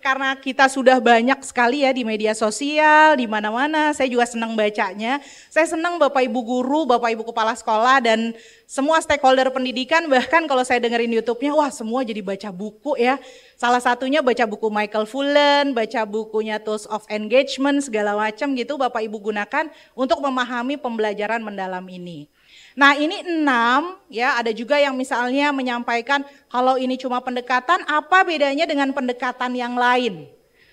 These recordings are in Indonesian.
karena kita sudah banyak sekali ya di media sosial, di mana-mana, saya juga senang bacanya. Saya senang Bapak Ibu guru, Bapak Ibu kepala sekolah, dan semua stakeholder pendidikan, bahkan kalau saya dengerin YouTube-nya, wah semua jadi baca buku ya. Salah satunya baca buku Michael Fullen, baca bukunya Tools of Engagement, segala macam gitu Bapak Ibu gunakan untuk memahami pembelajaran mendalam ini. Nah ini 6 ya, ada juga yang misalnya menyampaikan kalau ini cuma pendekatan, apa bedanya dengan pendekatan yang lain.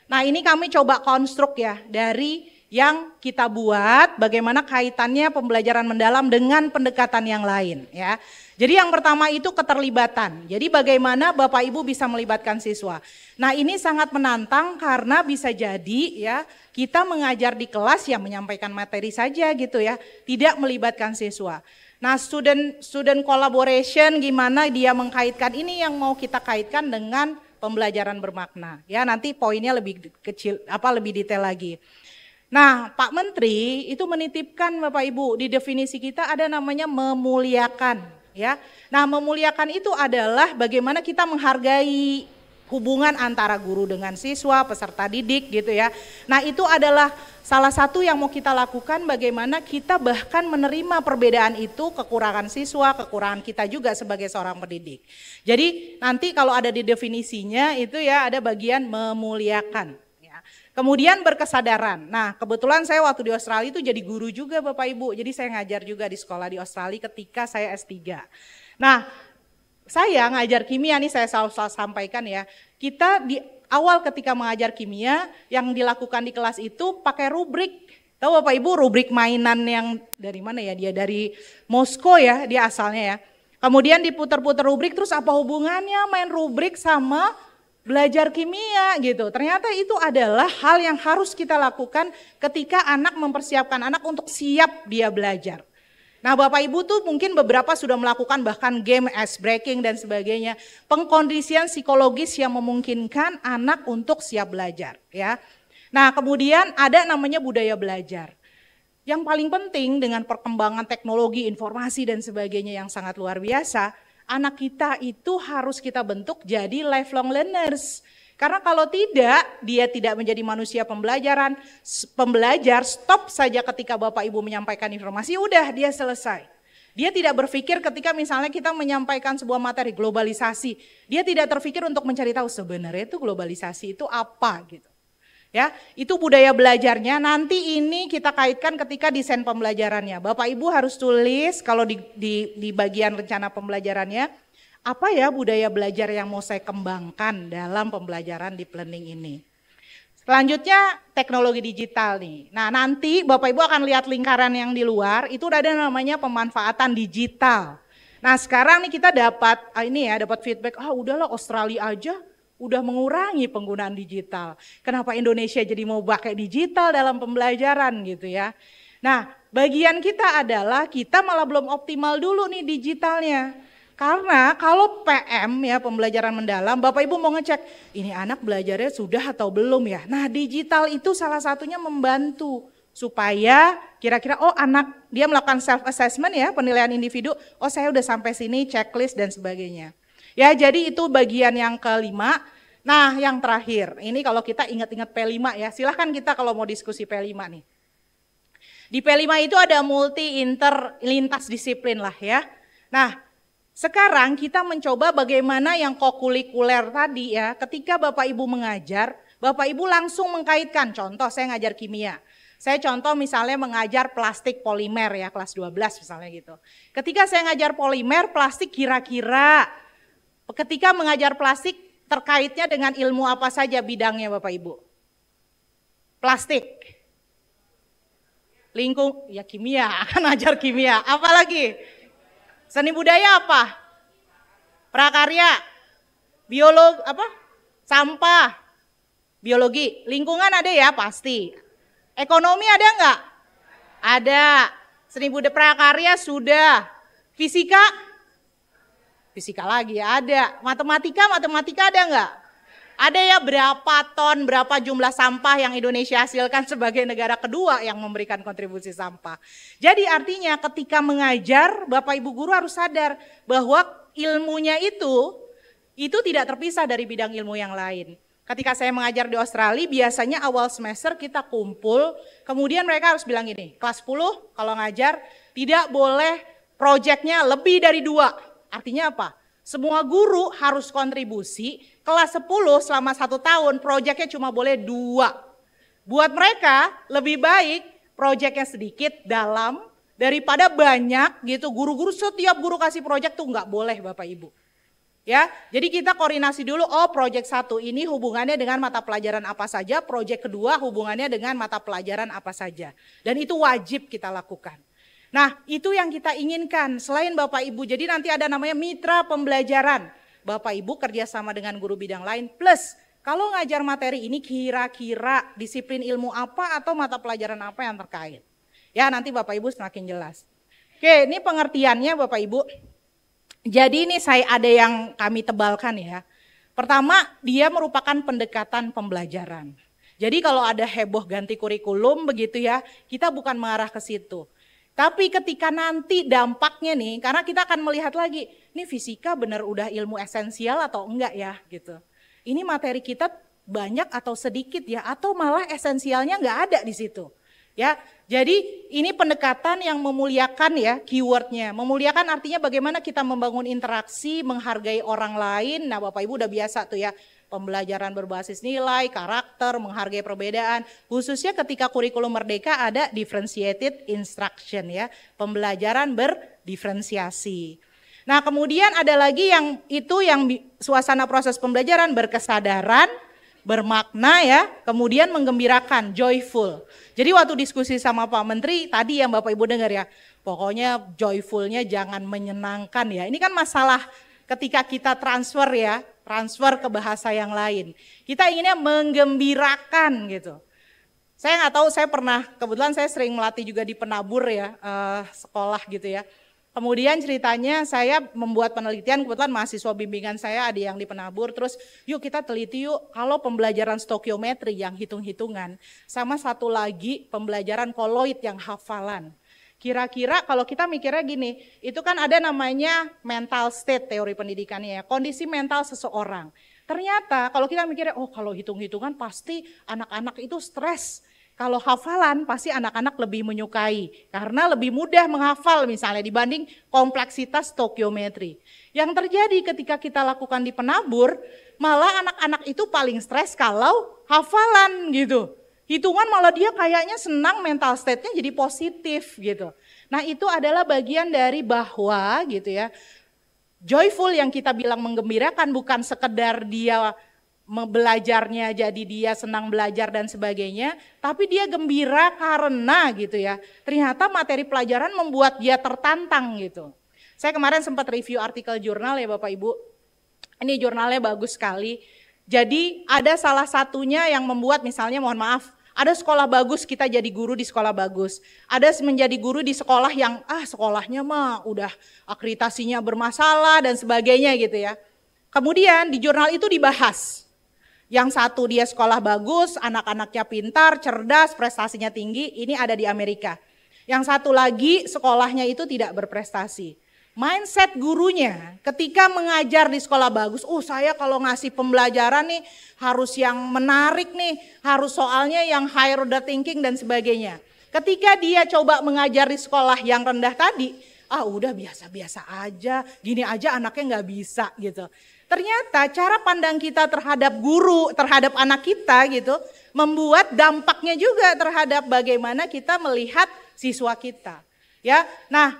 Nah ini kami coba konstruk ya dari yang kita buat, bagaimana kaitannya pembelajaran mendalam dengan pendekatan yang lain ya. Jadi yang pertama itu keterlibatan, jadi bagaimana Bapak Ibu bisa melibatkan siswa. Nah ini sangat menantang karena bisa jadi ya kita mengajar di kelas yang menyampaikan materi saja gitu ya, tidak melibatkan siswa. Nah student collaboration gimana dia mengkaitkan, ini yang mau kita kaitkan dengan pembelajaran bermakna. Ya nanti poinnya lebih kecil, lebih detail lagi. Nah Pak Menteri itu menitipkan Bapak Ibu, di definisi kita ada namanya memuliakan. Ya, nah memuliakan itu adalah bagaimana kita menghargai hubungan antara guru dengan siswa, peserta didik gitu ya. Nah itu adalah salah satu yang mau kita lakukan, bagaimana kita bahkan menerima perbedaan itu, kekurangan siswa, kekurangan kita juga sebagai seorang pendidik. Jadi nanti kalau ada di definisinya itu ya ada bagian memuliakan. Ya. Kemudian berkesadaran. Nah kebetulan saya waktu di Australia itu jadi guru juga Bapak Ibu. Jadi saya ngajar juga di sekolah di Australia ketika saya S3. Nah saya ngajar kimia nih, saya selalu sampaikan ya, kita di awal ketika mengajar kimia yang dilakukan di kelas itu pakai rubrik. Tahu Bapak Ibu rubrik mainan yang dari mana ya, dia dari Moskow ya dia asalnya ya. Kemudian diputar-putar rubrik, terus apa hubungannya main rubrik sama belajar kimia gitu. Ternyata itu adalah hal yang harus kita lakukan ketika anak mempersiapkan anak untuk siap dia belajar. Nah Bapak Ibu tuh mungkin beberapa sudah melakukan bahkan game, ice breaking dan sebagainya. Pengkondisian psikologis yang memungkinkan anak untuk siap belajar ya. Nah kemudian ada namanya budaya belajar. Yang paling penting dengan perkembangan teknologi, informasi dan sebagainya yang sangat luar biasa. Anak kita itu harus kita bentuk jadi lifelong learners. Karena kalau tidak, dia tidak menjadi manusia pembelajar, stop saja ketika Bapak Ibu menyampaikan informasi, udah dia selesai. Dia tidak berpikir ketika misalnya kita menyampaikan sebuah materi globalisasi, dia tidak terpikir untuk mencari tahu sebenarnya itu globalisasi itu apa gitu. Ya, itu budaya belajarnya. Nanti ini kita kaitkan ketika desain pembelajarannya. Bapak Ibu harus tulis kalau di bagian rencana pembelajarannya, apa ya budaya belajar yang mau saya kembangkan dalam pembelajaran deep learning ini. Selanjutnya teknologi digital nih. Nah nanti Bapak Ibu akan lihat lingkaran yang di luar, itu udah ada namanya pemanfaatan digital. Nah sekarang nih kita dapat dapat feedback, udahlah Australia aja udah mengurangi penggunaan digital. Kenapa Indonesia jadi mau pakai digital dalam pembelajaran gitu ya. Nah bagian kita adalah kita malah belum optimal dulu nih digitalnya. Karena kalau PM ya pembelajaran mendalam, Bapak Ibu mau ngecek ini anak belajarnya sudah atau belum ya. Nah digital itu salah satunya membantu supaya kira-kira anak dia melakukan self assessment ya, penilaian individu, saya udah sampai sini, checklist dan sebagainya. Ya jadi itu bagian yang kelima. Nah yang terakhir, ini kalau kita ingat-ingat P5 ya, silahkan kita kalau mau diskusi P5 nih. Di P5 itu ada lintas disiplin lah ya. Nah sekarang kita mencoba bagaimana yang kokurikuler tadi ya, ketika Bapak Ibu mengajar, Bapak Ibu langsung mengkaitkan, contoh saya ngajar kimia. Saya contoh misalnya mengajar plastik polimer ya, kelas 12 misalnya gitu. Ketika saya ngajar polimer, plastik kira-kira, ketika mengajar plastik terkaitnya dengan ilmu apa saja bidangnya Bapak Ibu? Plastik. Ya kimia, akan ajar kimia, apalagi? Seni budaya apa? Prakarya, biologi sampah, biologi, lingkungan ada ya pasti. Ekonomi ada enggak? Ada. Seni budaya prakarya sudah. Fisika? Fisika lagi ya ada. Matematika ada enggak? Ada ya berapa ton, berapa jumlah sampah yang Indonesia hasilkan sebagai negara kedua yang memberikan kontribusi sampah. Jadi artinya ketika mengajar, Bapak Ibu guru harus sadar bahwa ilmunya itu tidak terpisah dari bidang ilmu yang lain. Ketika saya mengajar di Australia, biasanya awal semester kita kumpul, kemudian mereka harus bilang gini, kelas 10 kalau ngajar tidak boleh proyeknya lebih dari 2. Artinya apa? Semua guru harus kontribusi, kelas 10 selama 1 tahun proyeknya cuma boleh 2. Buat mereka lebih baik proyeknya sedikit, dalam, daripada banyak gitu. Guru-guru setiap guru kasih proyek tuh nggak boleh Bapak Ibu. Ya, jadi kita koordinasi dulu, proyek 1 ini hubungannya dengan mata pelajaran apa saja, proyek kedua hubungannya dengan mata pelajaran apa saja. Dan itu wajib kita lakukan. Nah, itu yang kita inginkan selain Bapak Ibu. Jadi nanti ada namanya mitra pembelajaran. Bapak Ibu kerjasama dengan guru bidang lain, plus kalau ngajar materi ini kira-kira disiplin ilmu apa atau mata pelajaran apa yang terkait. Ya, nanti Bapak Ibu semakin jelas. Oke, ini pengertiannya Bapak Ibu. Jadi ini ada yang kami tebalkan ya. Pertama, dia merupakan pendekatan pembelajaran. Jadi kalau ada heboh ganti kurikulum begitu ya, kita bukan mengarah ke situ. Tapi ketika nanti dampaknya nih, karena kita akan melihat lagi, ini fisika benar udah ilmu esensial atau enggak ya gitu. Ini materi kita banyak atau sedikit ya, atau malah esensialnya enggak ada di situ. Ya, jadi ini pendekatan yang memuliakan ya, keywordnya. Memuliakan artinya bagaimana kita membangun interaksi, menghargai orang lain. Nah Bapak Ibu udah biasa tuh ya, pembelajaran berbasis nilai, karakter, menghargai perbedaan. Khususnya ketika kurikulum merdeka ada differentiated instruction ya, pembelajaran berdiferensiasi. Nah kemudian ada lagi yang suasana proses pembelajaran berkesadaran, bermakna ya, kemudian menggembirakan, joyful. Jadi waktu diskusi sama Pak Menteri tadi yang Bapak Ibu dengar ya, pokoknya joyfulnya jangan menyenangkan ya. Ini kan masalah ketika kita transfer ya, transfer ke bahasa yang lain. Kita inginnya menggembirakan gitu. Saya nggak tahu, kebetulan saya sering melatih juga di penabur ya, sekolah gitu ya. Kemudian ceritanya saya membuat penelitian, kebetulan mahasiswa bimbingan saya ada yang di penabur, terus yuk kita teliti yuk kalau pembelajaran stokiometri yang hitung-hitungan, sama satu lagi pembelajaran koloid yang hafalan. Kira-kira kalau kita mikirnya gini, itu kan ada namanya mental state teori pendidikannya ya, kondisi mental seseorang. Ternyata kalau kita mikirnya, kalau hitung-hitungan pasti anak-anak itu stres. Kalau hafalan pasti anak-anak lebih menyukai karena lebih mudah menghafal misalnya dibanding kompleksitas stokiometri. Yang terjadi ketika kita lakukan di penabur, malah anak-anak itu paling stres kalau hafalan gitu. Hitungan malah dia kayaknya senang, mental state-nya jadi positif gitu. Nah itu adalah bagian dari bahwa gitu ya, joyful yang kita bilang menggembirakan bukan sekedar dia belajarnya jadi dia senang belajar dan sebagainya, tapi dia gembira karena gitu ya, ternyata materi pelajaran membuat dia tertantang gitu. Saya kemarin sempat review artikel jurnal ya Bapak Ibu, ini jurnalnya bagus sekali. Jadi ada salah satunya yang membuat misalnya mohon maaf, ada sekolah bagus kita jadi guru di sekolah bagus, ada menjadi guru di sekolah yang sekolahnya mah udah akreditasinya bermasalah dan sebagainya gitu ya. Kemudian di jurnal itu dibahas. Yang satu dia sekolah bagus, anak-anaknya pintar, cerdas, prestasinya tinggi, ini ada di Amerika. Yang satu lagi sekolahnya itu tidak berprestasi. Mindset gurunya ketika mengajar di sekolah bagus, saya kalau ngasih pembelajaran nih harus yang menarik nih, harus soalnya yang high order thinking dan sebagainya. Ketika dia coba mengajar di sekolah yang rendah tadi, udah biasa-biasa aja, gini aja anaknya nggak bisa gitu. Ternyata cara pandang kita terhadap guru, terhadap anak kita gitu, membuat dampaknya juga terhadap bagaimana kita melihat siswa kita. Ya, nah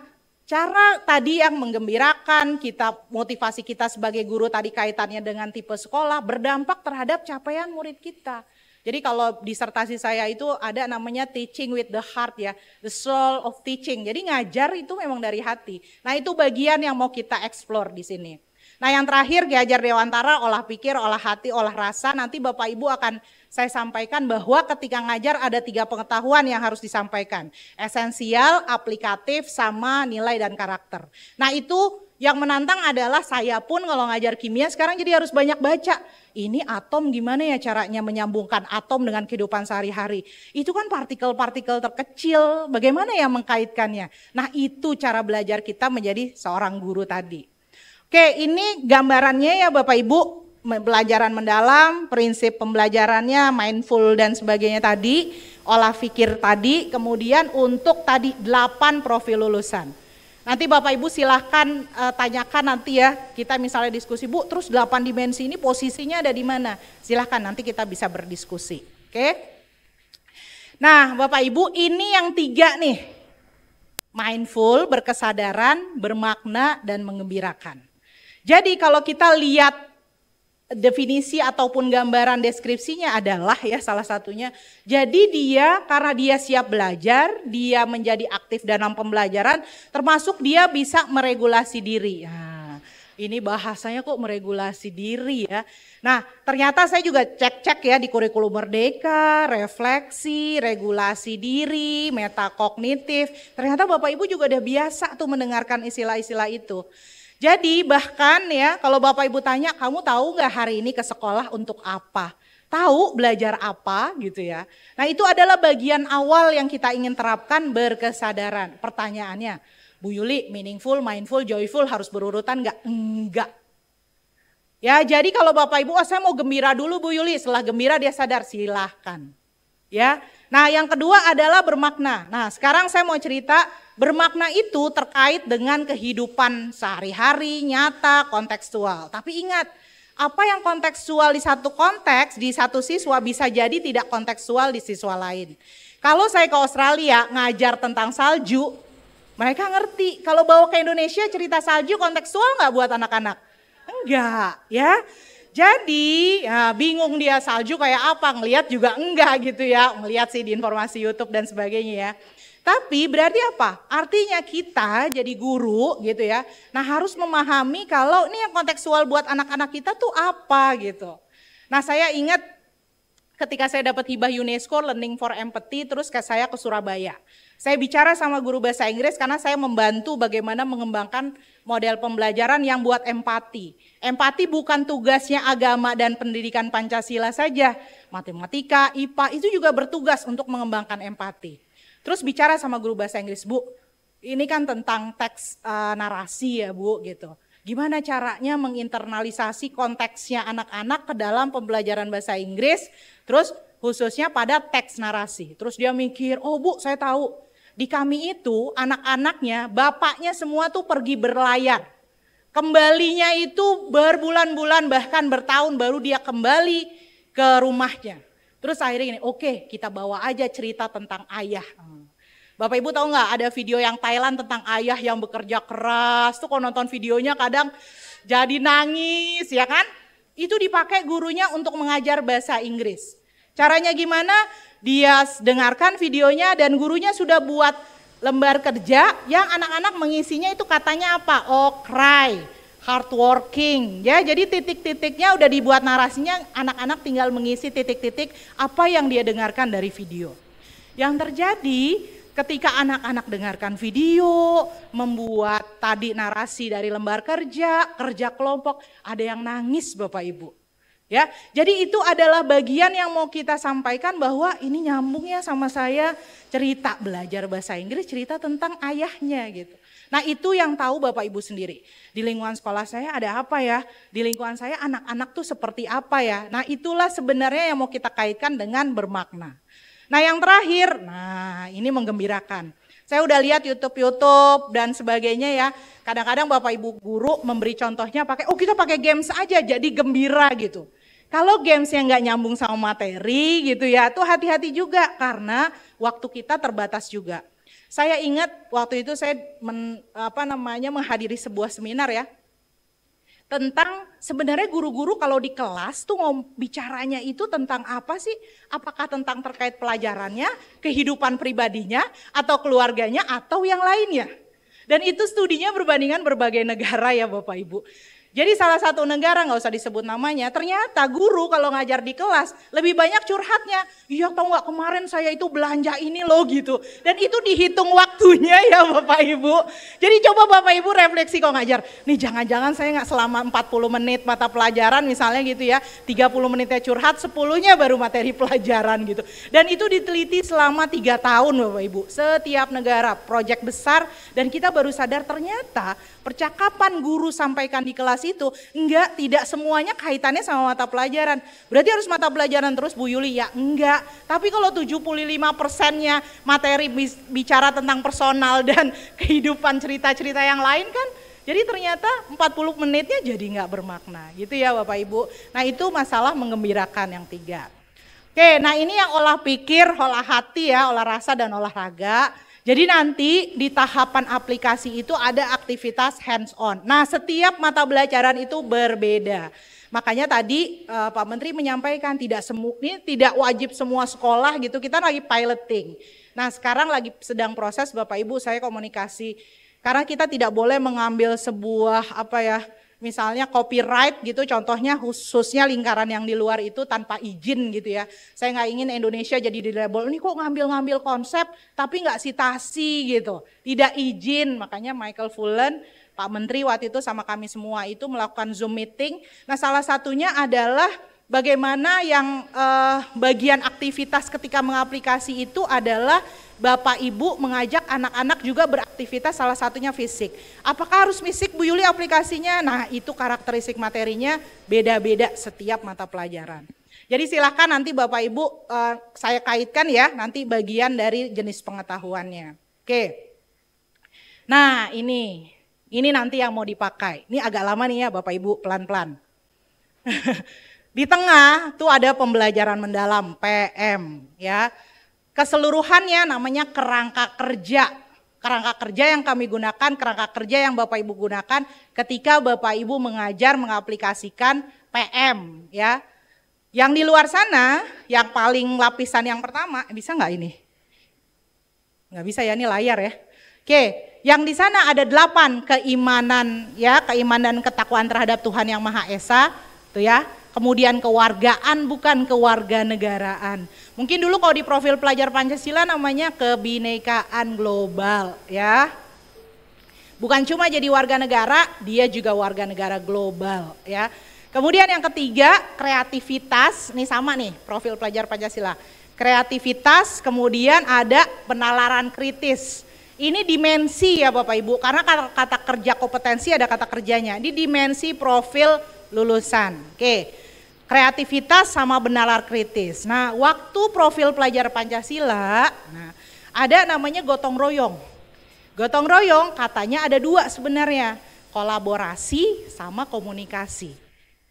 cara tadi yang menggembirakan kita, motivasi kita sebagai guru tadi kaitannya dengan tipe sekolah berdampak terhadap capaian murid kita. Jadi kalau disertasi saya itu ada namanya teaching with the heart ya, the soul of teaching. Jadi ngajar itu memang dari hati. Nah itu bagian yang mau kita explore di sini. Nah yang terakhir Ki Hajar Dewantara, olah pikir, olah hati, olah rasa. Nanti Bapak Ibu akan saya sampaikan bahwa ketika ngajar ada 3 pengetahuan yang harus disampaikan. Esensial, aplikatif, sama nilai dan karakter. Nah itu yang menantang adalah saya pun kalau ngajar kimia sekarang jadi harus banyak baca. Ini atom gimana ya caranya menyambungkan atom dengan kehidupan sehari-hari. Itu kan partikel-partikel terkecil, bagaimana ya mengkaitkannya. Nah itu cara belajar kita menjadi seorang guru tadi. Oke, ini gambarannya ya Bapak Ibu. pembelajaran mendalam, prinsip pembelajarannya, mindful dan sebagainya tadi, olah pikir tadi, kemudian untuk tadi 8 profil lulusan. Nanti Bapak Ibu silahkan tanyakan nanti ya, kita misalnya diskusi, Bu terus 8 dimensi ini posisinya ada di mana? Silahkan nanti kita bisa berdiskusi, oke? Nah Bapak Ibu ini yang 3 nih, mindful, berkesadaran, bermakna, dan mengembirakan. Jadi kalau kita lihat definisi ataupun gambaran deskripsinya adalah ya salah satunya. Jadi dia karena dia siap belajar, dia menjadi aktif dalam pembelajaran, termasuk dia bisa meregulasi diri. Nah, ini bahasanya kok meregulasi diri ya. Nah ternyata saya juga cek-cek ya di kurikulum Merdeka, refleksi, regulasi diri, metakognitif. Ternyata Bapak Ibu juga udah biasa tuh mendengarkan istilah-istilah itu. Jadi bahkan ya kalau Bapak Ibu tanya, kamu tahu nggak hari ini ke sekolah untuk apa? Tahu belajar apa gitu ya. Nah itu adalah bagian awal yang kita ingin terapkan, berkesadaran. Pertanyaannya, Bu Yuli, meaningful, mindful, joyful harus berurutan nggak? Enggak. Ya jadi kalau Bapak Ibu, saya mau gembira dulu Bu Yuli, setelah gembira dia sadar, silahkan. Ya. Nah yang kedua adalah bermakna. Nah sekarang saya mau cerita, bermakna itu terkait dengan kehidupan sehari-hari, nyata, kontekstual. Tapi ingat, apa yang kontekstual di satu konteks, di satu siswa bisa jadi tidak kontekstual di siswa lain. Kalau saya ke Australia ngajar tentang salju, mereka ngerti. Kalau bawa ke Indonesia cerita salju kontekstual nggak buat anak-anak? Enggak ya. Jadi ya, bingung dia salju kayak apa, ngelihat juga enggak gitu ya. Ngelihat sih di informasi YouTube dan sebagainya ya. Tapi berarti apa? Artinya kita jadi guru gitu ya. Nah harus memahami kalau ini yang kontekstual buat anak-anak kita tuh apa gitu. Nah saya ingat ketika saya dapat hibah UNESCO Learning for Empathy, terus saya ke Surabaya. Saya bicara sama guru bahasa Inggris karena saya membantu bagaimana mengembangkan model pembelajaran yang buat empati. Empati bukan tugasnya agama dan pendidikan Pancasila saja. Matematika, IPA itu juga bertugas untuk mengembangkan empati. Terus bicara sama guru bahasa Inggris, Bu, ini kan tentang teks narasi ya Bu gitu. Gimana caranya menginternalisasi konteksnya anak-anak ke dalam pembelajaran bahasa Inggris, terus khususnya pada teks narasi. Terus dia mikir, oh Bu saya tahu, di kami itu anak-anaknya, bapaknya semua tuh pergi berlayar. Kembalinya itu berbulan-bulan bahkan bertahun baru dia kembali ke rumahnya. Terus akhirnya gini, oke, kita bawa aja cerita tentang ayah. Bapak Ibu tahu nggak ada video yang Thailand tentang ayah yang bekerja keras. Tuh kalau nonton videonya kadang jadi nangis ya kan. Itu dipakai gurunya untuk mengajar bahasa Inggris. Caranya gimana? Dia dengarkan videonya dan gurunya sudah buat lembar kerja yang anak-anak mengisinya itu katanya apa? Oh cry, hardworking ya. Jadi titik-titiknya udah dibuat narasinya, anak-anak tinggal mengisi titik-titik apa yang dia dengarkan dari video. Yang terjadi ketika anak-anak dengarkan video, membuat tadi narasi dari lembar kerja, kerja kelompok, ada yang nangis Bapak Ibu. Ya, jadi itu adalah bagian yang mau kita sampaikan bahwa ini nyambung ya sama saya cerita belajar bahasa Inggris, cerita tentang ayahnya gitu. Nah itu yang tahu Bapak Ibu sendiri. Di lingkungan sekolah saya ada apa ya? Di lingkungan saya anak-anak tuh seperti apa ya? Nah itulah sebenarnya yang mau kita kaitkan dengan bermakna. Nah yang terakhir, nah ini menggembirakan. Saya udah lihat YouTube dan sebagainya ya. Kadang-kadang Bapak Ibu guru memberi contohnya pakai, oh kita pakai games aja jadi gembira gitu. Kalau games yang nggak nyambung sama materi gitu ya, tuh hati-hati juga karena waktu kita terbatas juga. Saya ingat waktu itu saya menghadiri sebuah seminar ya. Tentang sebenarnya guru-guru kalau di kelas tuh bicaranya itu tentang apa sih? Apakah tentang terkait pelajarannya, kehidupan pribadinya, atau keluarganya, atau yang lainnya. Dan itu studinya berbandingan berbagai negara ya Bapak Ibu. Jadi salah satu negara nggak usah disebut namanya, ternyata guru kalau ngajar di kelas lebih banyak curhatnya. Iya tau nggak kemarin saya itu belanja ini loh gitu. Dan itu dihitung waktunya ya Bapak Ibu. Jadi coba Bapak Ibu refleksi kalau ngajar. Nih jangan-jangan saya nggak selama 40 menit mata pelajaran misalnya gitu ya. 30 menitnya curhat, 10-nya baru materi pelajaran gitu. Dan itu diteliti selama 3 tahun Bapak Ibu. Setiap negara, proyek besar dan kita baru sadar ternyata percakapan guru sampaikan di kelas kelas itu. Enggak, tidak semuanya kaitannya sama mata pelajaran. Berarti harus mata pelajaran terus Bu Yuli? Ya enggak. Tapi kalau 75%-nya materi bicara tentang personal dan kehidupan cerita-cerita yang lain kan, jadi ternyata 40 menitnya jadi nggak bermakna gitu ya Bapak Ibu. Nah itu masalah menggembirakan yang 3. Oke, nah ini yang olah pikir, olah hati ya, olah rasa dan olahraga. Jadi nanti di tahapan aplikasi itu ada aktivitas hands on. Nah setiap mata pelajaran itu berbeda. Makanya tadi Pak Menteri menyampaikan ini tidak wajib semua sekolah gitu, kita lagi piloting. Nah sekarang lagi sedang proses Bapak Ibu, saya komunikasi. Karena kita tidak boleh mengambil sebuah misalnya copyright gitu, contohnya khususnya lingkaran yang di luar itu tanpa izin gitu ya. Saya nggak ingin Indonesia jadi di label, ini kok ngambil-ngambil konsep tapi nggak citasi gitu. Tidak izin, makanya Michael Fullen, Pak Menteri waktu itu sama kami semua itu melakukan Zoom meeting. Nah salah satunya adalah bagaimana yang bagian aktivitas ketika mengaplikasi itu adalah Bapak Ibu mengajak anak-anak juga beraktivitas, salah satunya fisik. Apakah harus fisik Bu Yuli aplikasinya? Nah itu karakteristik materinya beda-beda setiap mata pelajaran. Jadi silakan nanti Bapak Ibu saya kaitkan ya nanti bagian dari jenis pengetahuannya. Oke. Nah ini nanti yang mau dipakai. Ini agak lama nih ya Bapak Ibu, pelan-pelan. Di tengah tuh ada pembelajaran mendalam PM ya. Keseluruhannya namanya kerangka kerja. Kerangka kerja yang kami gunakan, kerangka kerja yang Bapak Ibu gunakan ketika Bapak Ibu mengajar mengaplikasikan PM ya. Yang di luar sana, yang paling lapisan yang pertama, bisa nggak ini? Nggak bisa ya, ini layar ya. Oke, yang di sana ada 8 keimanan ya, keimanan dan ketakwaan terhadap Tuhan Yang Maha Esa, tuh ya. Kemudian kewargaan bukan kewarganegaraan. Mungkin dulu kalau di profil pelajar Pancasila namanya kebinekaan global ya. Bukan cuma jadi warga negara, dia juga warga negara global ya. Kemudian yang ketiga kreativitas, ini sama nih profil pelajar Pancasila. Kreativitas, kemudian ada penalaran kritis. Ini dimensi ya Bapak Ibu, karena kata kerja kompetensi ada kata kerjanya. Di dimensi profil lulusan. Oke. Kreativitas sama benalar kritis. Nah, waktu profil pelajar Pancasila, ada namanya gotong royong. Gotong royong katanya ada 2 sebenarnya, kolaborasi sama komunikasi.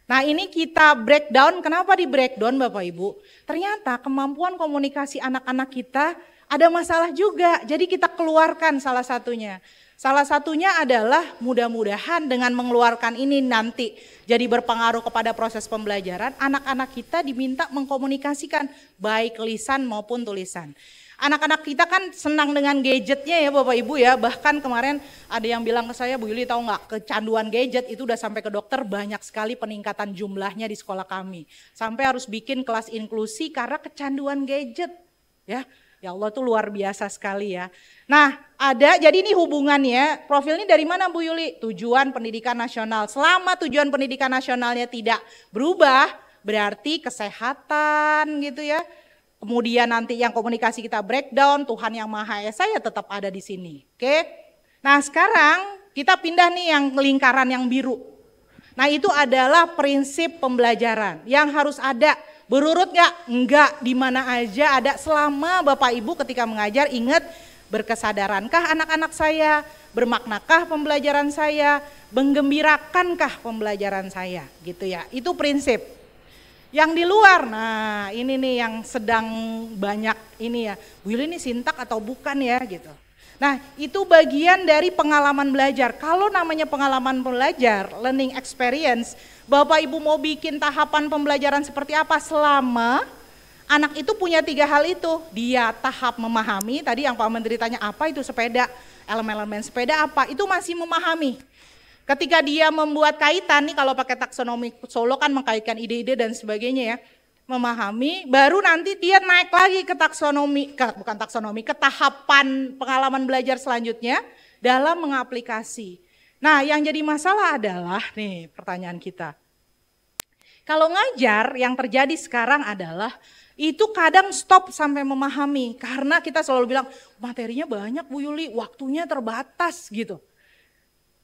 Nah, ini kita breakdown, kenapa di breakdown Bapak Ibu? Ternyata kemampuan komunikasi anak-anak kita ada masalah juga, jadi kita keluarkan salah satunya. Salah satunya adalah mudah-mudahan dengan mengeluarkan ini nanti jadi berpengaruh kepada proses pembelajaran, anak-anak kita diminta mengkomunikasikan baik lisan maupun tulisan. Anak-anak kita kan senang dengan gadgetnya ya Bapak Ibu ya, bahkan kemarin ada yang bilang ke saya, Bu Yuli tahu nggak, kecanduan gadget itu udah sampai ke dokter, banyak sekali peningkatan jumlahnya di sekolah kami. Sampai harus bikin kelas inklusi karena kecanduan gadget ya. Ya Allah tuh luar biasa sekali ya. Nah jadi ini hubungannya, profil ini dari mana Bu Yuli? Tujuan pendidikan nasional. Selama tujuan pendidikan nasionalnya tidak berubah, berarti kesehatan gitu ya. Kemudian nanti yang komunikasi kita breakdown, Tuhan Yang Maha Esa ya tetap ada di sini. Oke. Nah sekarang kita pindah nih yang lingkaran yang biru. Nah itu adalah prinsip pembelajaran yang harus ada. Berurut nggak? Enggak, di mana aja ada. Selama Bapak Ibu ketika mengajar ingat, berkesadarankah anak-anak saya, bermaknakah pembelajaran saya, menggembirakankah pembelajaran saya gitu ya. Itu prinsip. Yang di luar, nah ini nih yang sedang banyak ini ya, Will ini sintak atau bukan ya gitu. Nah itu bagian dari pengalaman belajar. Kalau namanya pengalaman belajar, learning experience, Bapak Ibu mau bikin tahapan pembelajaran seperti apa selama anak itu punya 3 hal itu. Dia tahap memahami, tadi yang Pak Menteri tanya apa itu sepeda, elemen-elemen sepeda apa, itu masih memahami. Ketika dia membuat kaitan nih kalau pakai taksonomi Solo kan mengkaitkan ide-ide dan sebagainya ya. Memahami, baru nanti dia naik lagi ke taksonomi, ke tahapan pengalaman belajar selanjutnya dalam mengaplikasi. Nah yang jadi masalah adalah, nih pertanyaan kita. Kalau ngajar yang terjadi sekarang adalah, itu kadang stop sampai memahami. Karena kita selalu bilang, materinya banyak Bu Yuli, waktunya terbatas gitu.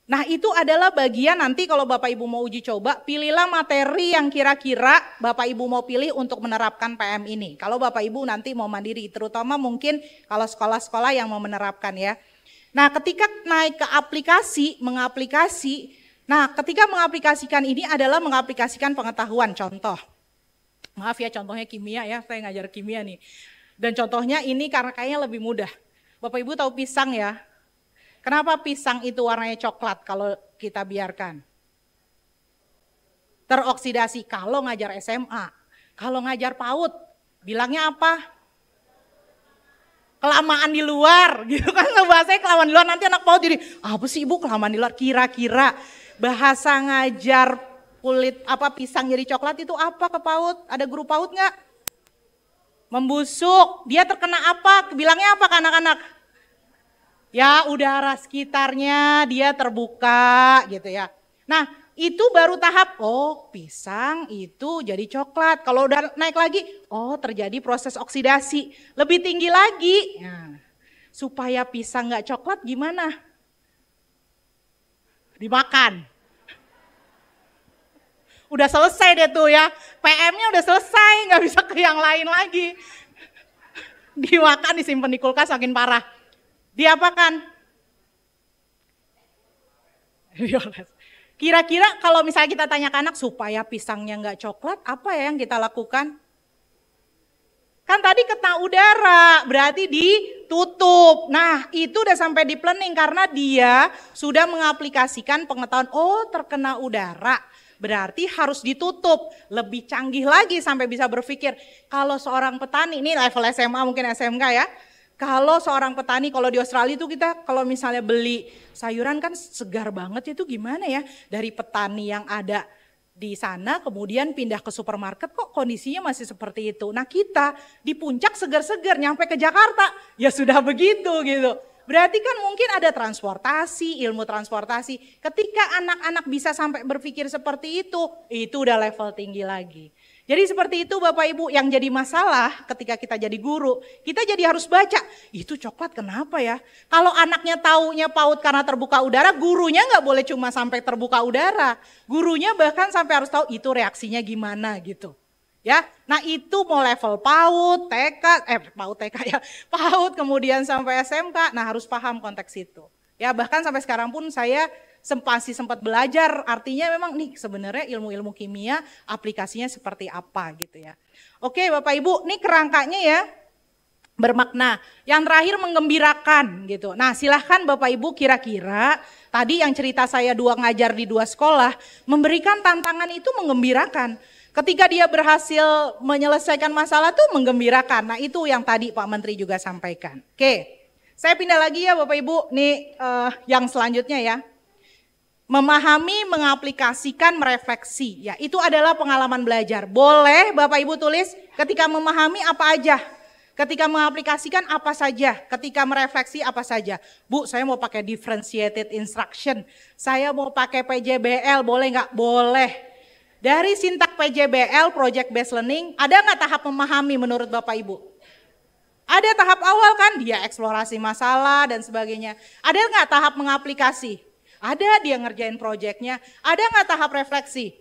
Nah itu adalah bagian nanti kalau Bapak Ibu mau uji coba, pilihlah materi yang kira-kira Bapak Ibu mau pilih untuk menerapkan PM ini. Kalau Bapak Ibu nanti mau mandiri, terutama mungkin kalau sekolah-sekolah yang mau menerapkan ya. Nah ketika naik ke aplikasi, nah ketika mengaplikasikan ini adalah mengaplikasikan pengetahuan. Contoh, maaf ya contohnya kimia ya, saya ngajar kimia nih. Dan contohnya ini karena kayaknya lebih mudah. Bapak Ibu tahu pisang ya? Kenapa pisang itu warnanya coklat kalau kita biarkan? Teroksidasi kalau ngajar SMA. Kalau ngajar PAUD, bilangnya apa? Kelamaan di luar, gitu kan bahasanya kelamaan di luar. Nanti anak PAUD jadi, apa sih Ibu kelamaan di luar? Kira-kira bahasa ngajar kulit pisang jadi coklat itu apa ke PAUD? Ada guru PAUD nggak? Membusuk. Dia terkena apa? Bilangnya apa ke anak-anak? Ya udara sekitarnya dia terbuka gitu ya. Nah itu baru tahap, oh pisang itu jadi coklat. Kalau udah naik lagi, oh terjadi proses oksidasi. Lebih tinggi lagi. Nah, supaya pisang gak coklat gimana? Dimakan. Udah selesai deh tuh ya. PM-nya udah selesai, gak bisa ke yang lain lagi. Dimakan, disimpan di kulkas makin parah. Diapakan? Kira-kira kalau misalnya kita tanya ke anak supaya pisangnya nggak coklat, apa ya yang kita lakukan? Kan tadi kena udara, berarti ditutup. Nah itu udah sampai di planning karena dia sudah mengaplikasikan pengetahuan, oh terkena udara. Berarti harus ditutup, lebih canggih lagi sampai bisa berpikir. Kalau seorang petani, ini level SMA mungkin SMK ya. Kalau seorang petani, kalau di Australia itu kita kalau misalnya beli sayuran kan segar banget itu gimana ya. Dari petani yang ada di sana kemudian pindah ke supermarket kok kondisinya masih seperti itu. Nah kita di puncak segar-segar nyampe ke Jakarta ya sudah begitu gitu. Berarti kan mungkin ada transportasi, ilmu transportasi. Ketika anak-anak bisa sampai berpikir seperti itu udah level tinggi lagi. Jadi seperti itu Bapak Ibu, yang jadi masalah ketika kita jadi guru, kita jadi harus baca, itu coklat kenapa ya? Kalau anaknya taunya PAUD karena terbuka udara, gurunya nggak boleh cuma sampai terbuka udara. Gurunya bahkan sampai harus tahu itu reaksinya gimana gitu. Ya, nah itu mau level PAUD, TK, PAUD TK ya, PAUD kemudian sampai SMK, nah harus paham konteks itu. Ya bahkan sampai sekarang pun saya masih sempat belajar, artinya memang nih sebenarnya ilmu-ilmu kimia aplikasinya seperti apa gitu ya. Oke Bapak Ibu, nih kerangkanya ya bermakna. Yang terakhir menggembirakan gitu. Nah silahkan Bapak Ibu kira-kira tadi yang cerita saya ngajar di 2 sekolah, memberikan tantangan itu menggembirakan. Ketika dia berhasil menyelesaikan masalah tuh menggembirakan. Nah itu yang tadi Pak Menteri juga sampaikan. Oke, saya pindah lagi ya Bapak Ibu, nih yang selanjutnya ya. Memahami, mengaplikasikan, merefleksi. Ya, itu adalah pengalaman belajar. Boleh Bapak Ibu tulis ketika memahami apa aja. Ketika mengaplikasikan apa saja. Ketika merefleksi apa saja. Bu, saya mau pakai differentiated instruction. Saya mau pakai PJBL, boleh nggak? Boleh. Dari sintak PJBL, project based learning, ada nggak tahap memahami menurut Bapak Ibu? Ada tahap awal kan, dia eksplorasi masalah dan sebagainya. Ada nggak tahap mengaplikasi? Ada dia ngerjain proyeknya, ada nggak tahap refleksi?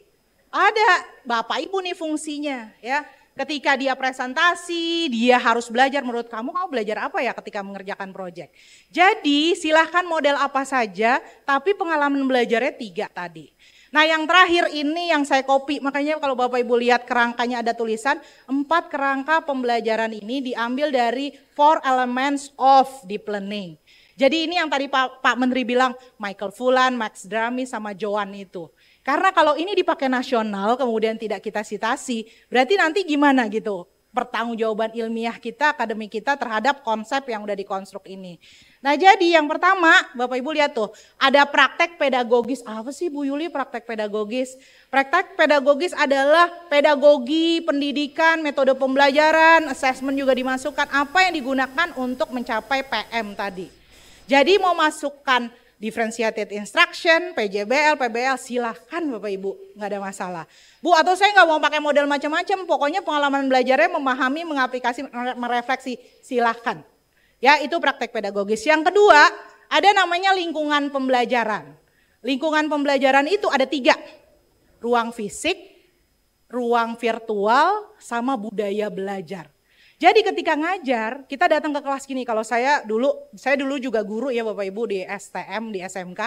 Ada, Bapak Ibu nih fungsinya ya. Ketika dia presentasi, dia harus belajar. Menurut kamu belajar apa ya ketika mengerjakan proyek? Jadi silahkan model apa saja, tapi pengalaman belajarnya 3 tadi. Nah yang terakhir ini yang saya copy, makanya kalau Bapak Ibu lihat kerangkanya ada tulisan 4 kerangka pembelajaran ini diambil dari 4 elements of deep learning. Jadi ini yang tadi Pak Menteri bilang Michael Fulan, Max Drami sama Joan itu. Karena kalau ini dipakai nasional kemudian tidak kita sitasi, berarti nanti gimana gitu pertanggungjawaban ilmiah kita, akademik kita terhadap konsep yang udah dikonstruk ini. Nah jadi yang pertama Bapak Ibu lihat tuh ada praktek pedagogis. Apa sih Bu Yuli praktek pedagogis? Praktek pedagogis adalah pedagogi, pendidikan, metode pembelajaran, assessment juga dimasukkan. Apa yang digunakan untuk mencapai PM tadi. Jadi mau masukkan differentiated instruction, PJBL, PBL, silahkan Bapak Ibu, nggak ada masalah. Bu, atau saya nggak mau pakai model macam-macam, pokoknya pengalaman belajarnya memahami, mengaplikasi, merefleksi, silahkan. Ya itu praktek pedagogis. Yang kedua, ada namanya lingkungan pembelajaran. Lingkungan pembelajaran itu ada 3. Ruang fisik, ruang virtual, sama budaya belajar. Jadi ketika ngajar, kita datang ke kelas gini. Kalau saya dulu juga guru ya Bapak Ibu di STM, di SMK.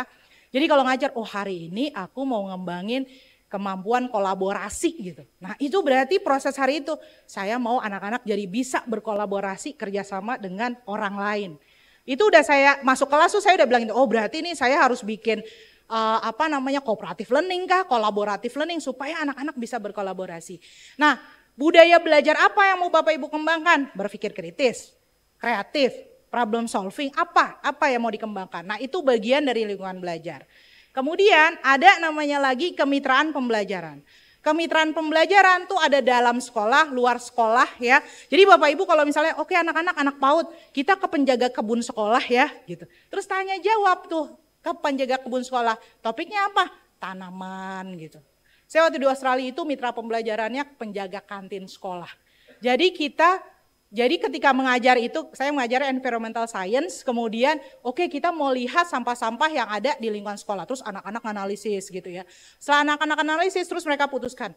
Jadi kalau ngajar, oh hari ini aku mau ngembangin kemampuan kolaborasi gitu. Nah itu berarti proses hari itu, saya mau anak-anak jadi bisa berkolaborasi kerjasama dengan orang lain. Itu udah saya masuk kelas tuh saya udah bilang, oh berarti ini saya harus bikin cooperative learning kah, kolaboratif learning supaya anak-anak bisa berkolaborasi. Nah budaya belajar apa yang mau Bapak Ibu kembangkan? Berpikir kritis, kreatif, problem solving, apa yang mau dikembangkan. Nah itu bagian dari lingkungan belajar. Kemudian ada namanya lagi kemitraan pembelajaran. Kemitraan pembelajaran tuh ada dalam sekolah, luar sekolah ya. Jadi Bapak Ibu kalau misalnya oke anak-anak, anak PAUD, kita ke penjaga kebun sekolah ya gitu. Terus tanya jawab tuh ke penjaga kebun sekolah, topiknya apa? Tanaman gitu. Saya waktu di Australia itu mitra pembelajarannya penjaga kantin sekolah. Jadi ketika mengajar itu, saya mengajar environmental science, kemudian kita mau lihat sampah-sampah yang ada di lingkungan sekolah, terus anak-anak analisis gitu ya. Setelah anak-anak analisis, terus mereka putuskan,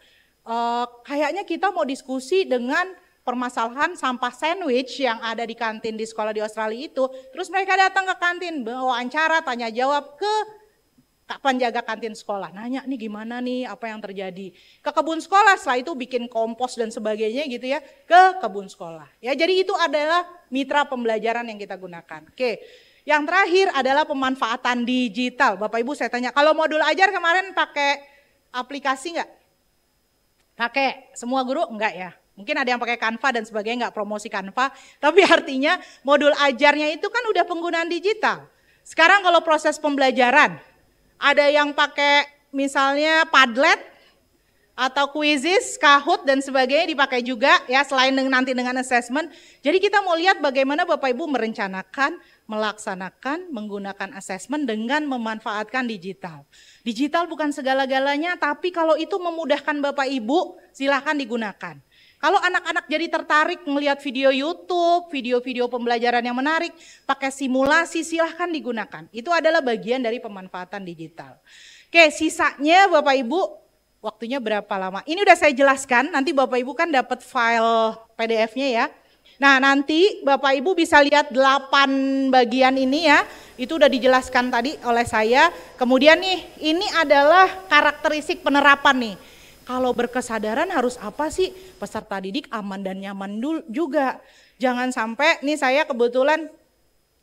kayaknya kita mau diskusi dengan permasalahan sampah sandwich yang ada di kantin di sekolah di Australia itu, terus mereka datang ke kantin, wawancara, tanya jawab ke penjaga kantin sekolah, nanya nih gimana nih apa yang terjadi. Ke kebun sekolah, setelah itu bikin kompos dan sebagainya gitu ya, ke kebun sekolah. Ya jadi itu adalah mitra pembelajaran yang kita gunakan. Oke, yang terakhir adalah pemanfaatan digital. Bapak Ibu saya tanya, kalau modul ajar kemarin pakai aplikasi nggak? Pakai, semua guru enggak ya? Mungkin ada yang pakai Canva dan sebagainya, nggak promosi Canva, tapi artinya modul ajarnya itu kan udah penggunaan digital. Sekarang kalau proses pembelajaran, ada yang pakai misalnya Padlet atau Quizizz, Kahoot dan sebagainya dipakai juga ya selain nanti dengan assessment. Jadi kita mau lihat bagaimana Bapak Ibu merencanakan, melaksanakan, menggunakan assessment dengan memanfaatkan digital. Digital bukan segala-galanya, tapi kalau itu memudahkan Bapak Ibu silahkan digunakan. Kalau anak-anak jadi tertarik melihat video YouTube, video-video pembelajaran yang menarik, pakai simulasi silahkan digunakan. Itu adalah bagian dari pemanfaatan digital. Oke, sisanya Bapak Ibu, waktunya berapa lama? Ini udah saya jelaskan, nanti Bapak Ibu kan dapat file PDF-nya ya. Nah nanti Bapak Ibu bisa lihat 8 bagian ini ya, itu udah dijelaskan tadi oleh saya. Kemudian nih, ini adalah karakteristik penerapan nih. Kalau berkesadaran harus apa sih? Peserta didik aman dan nyaman juga. Jangan sampai, nih saya kebetulan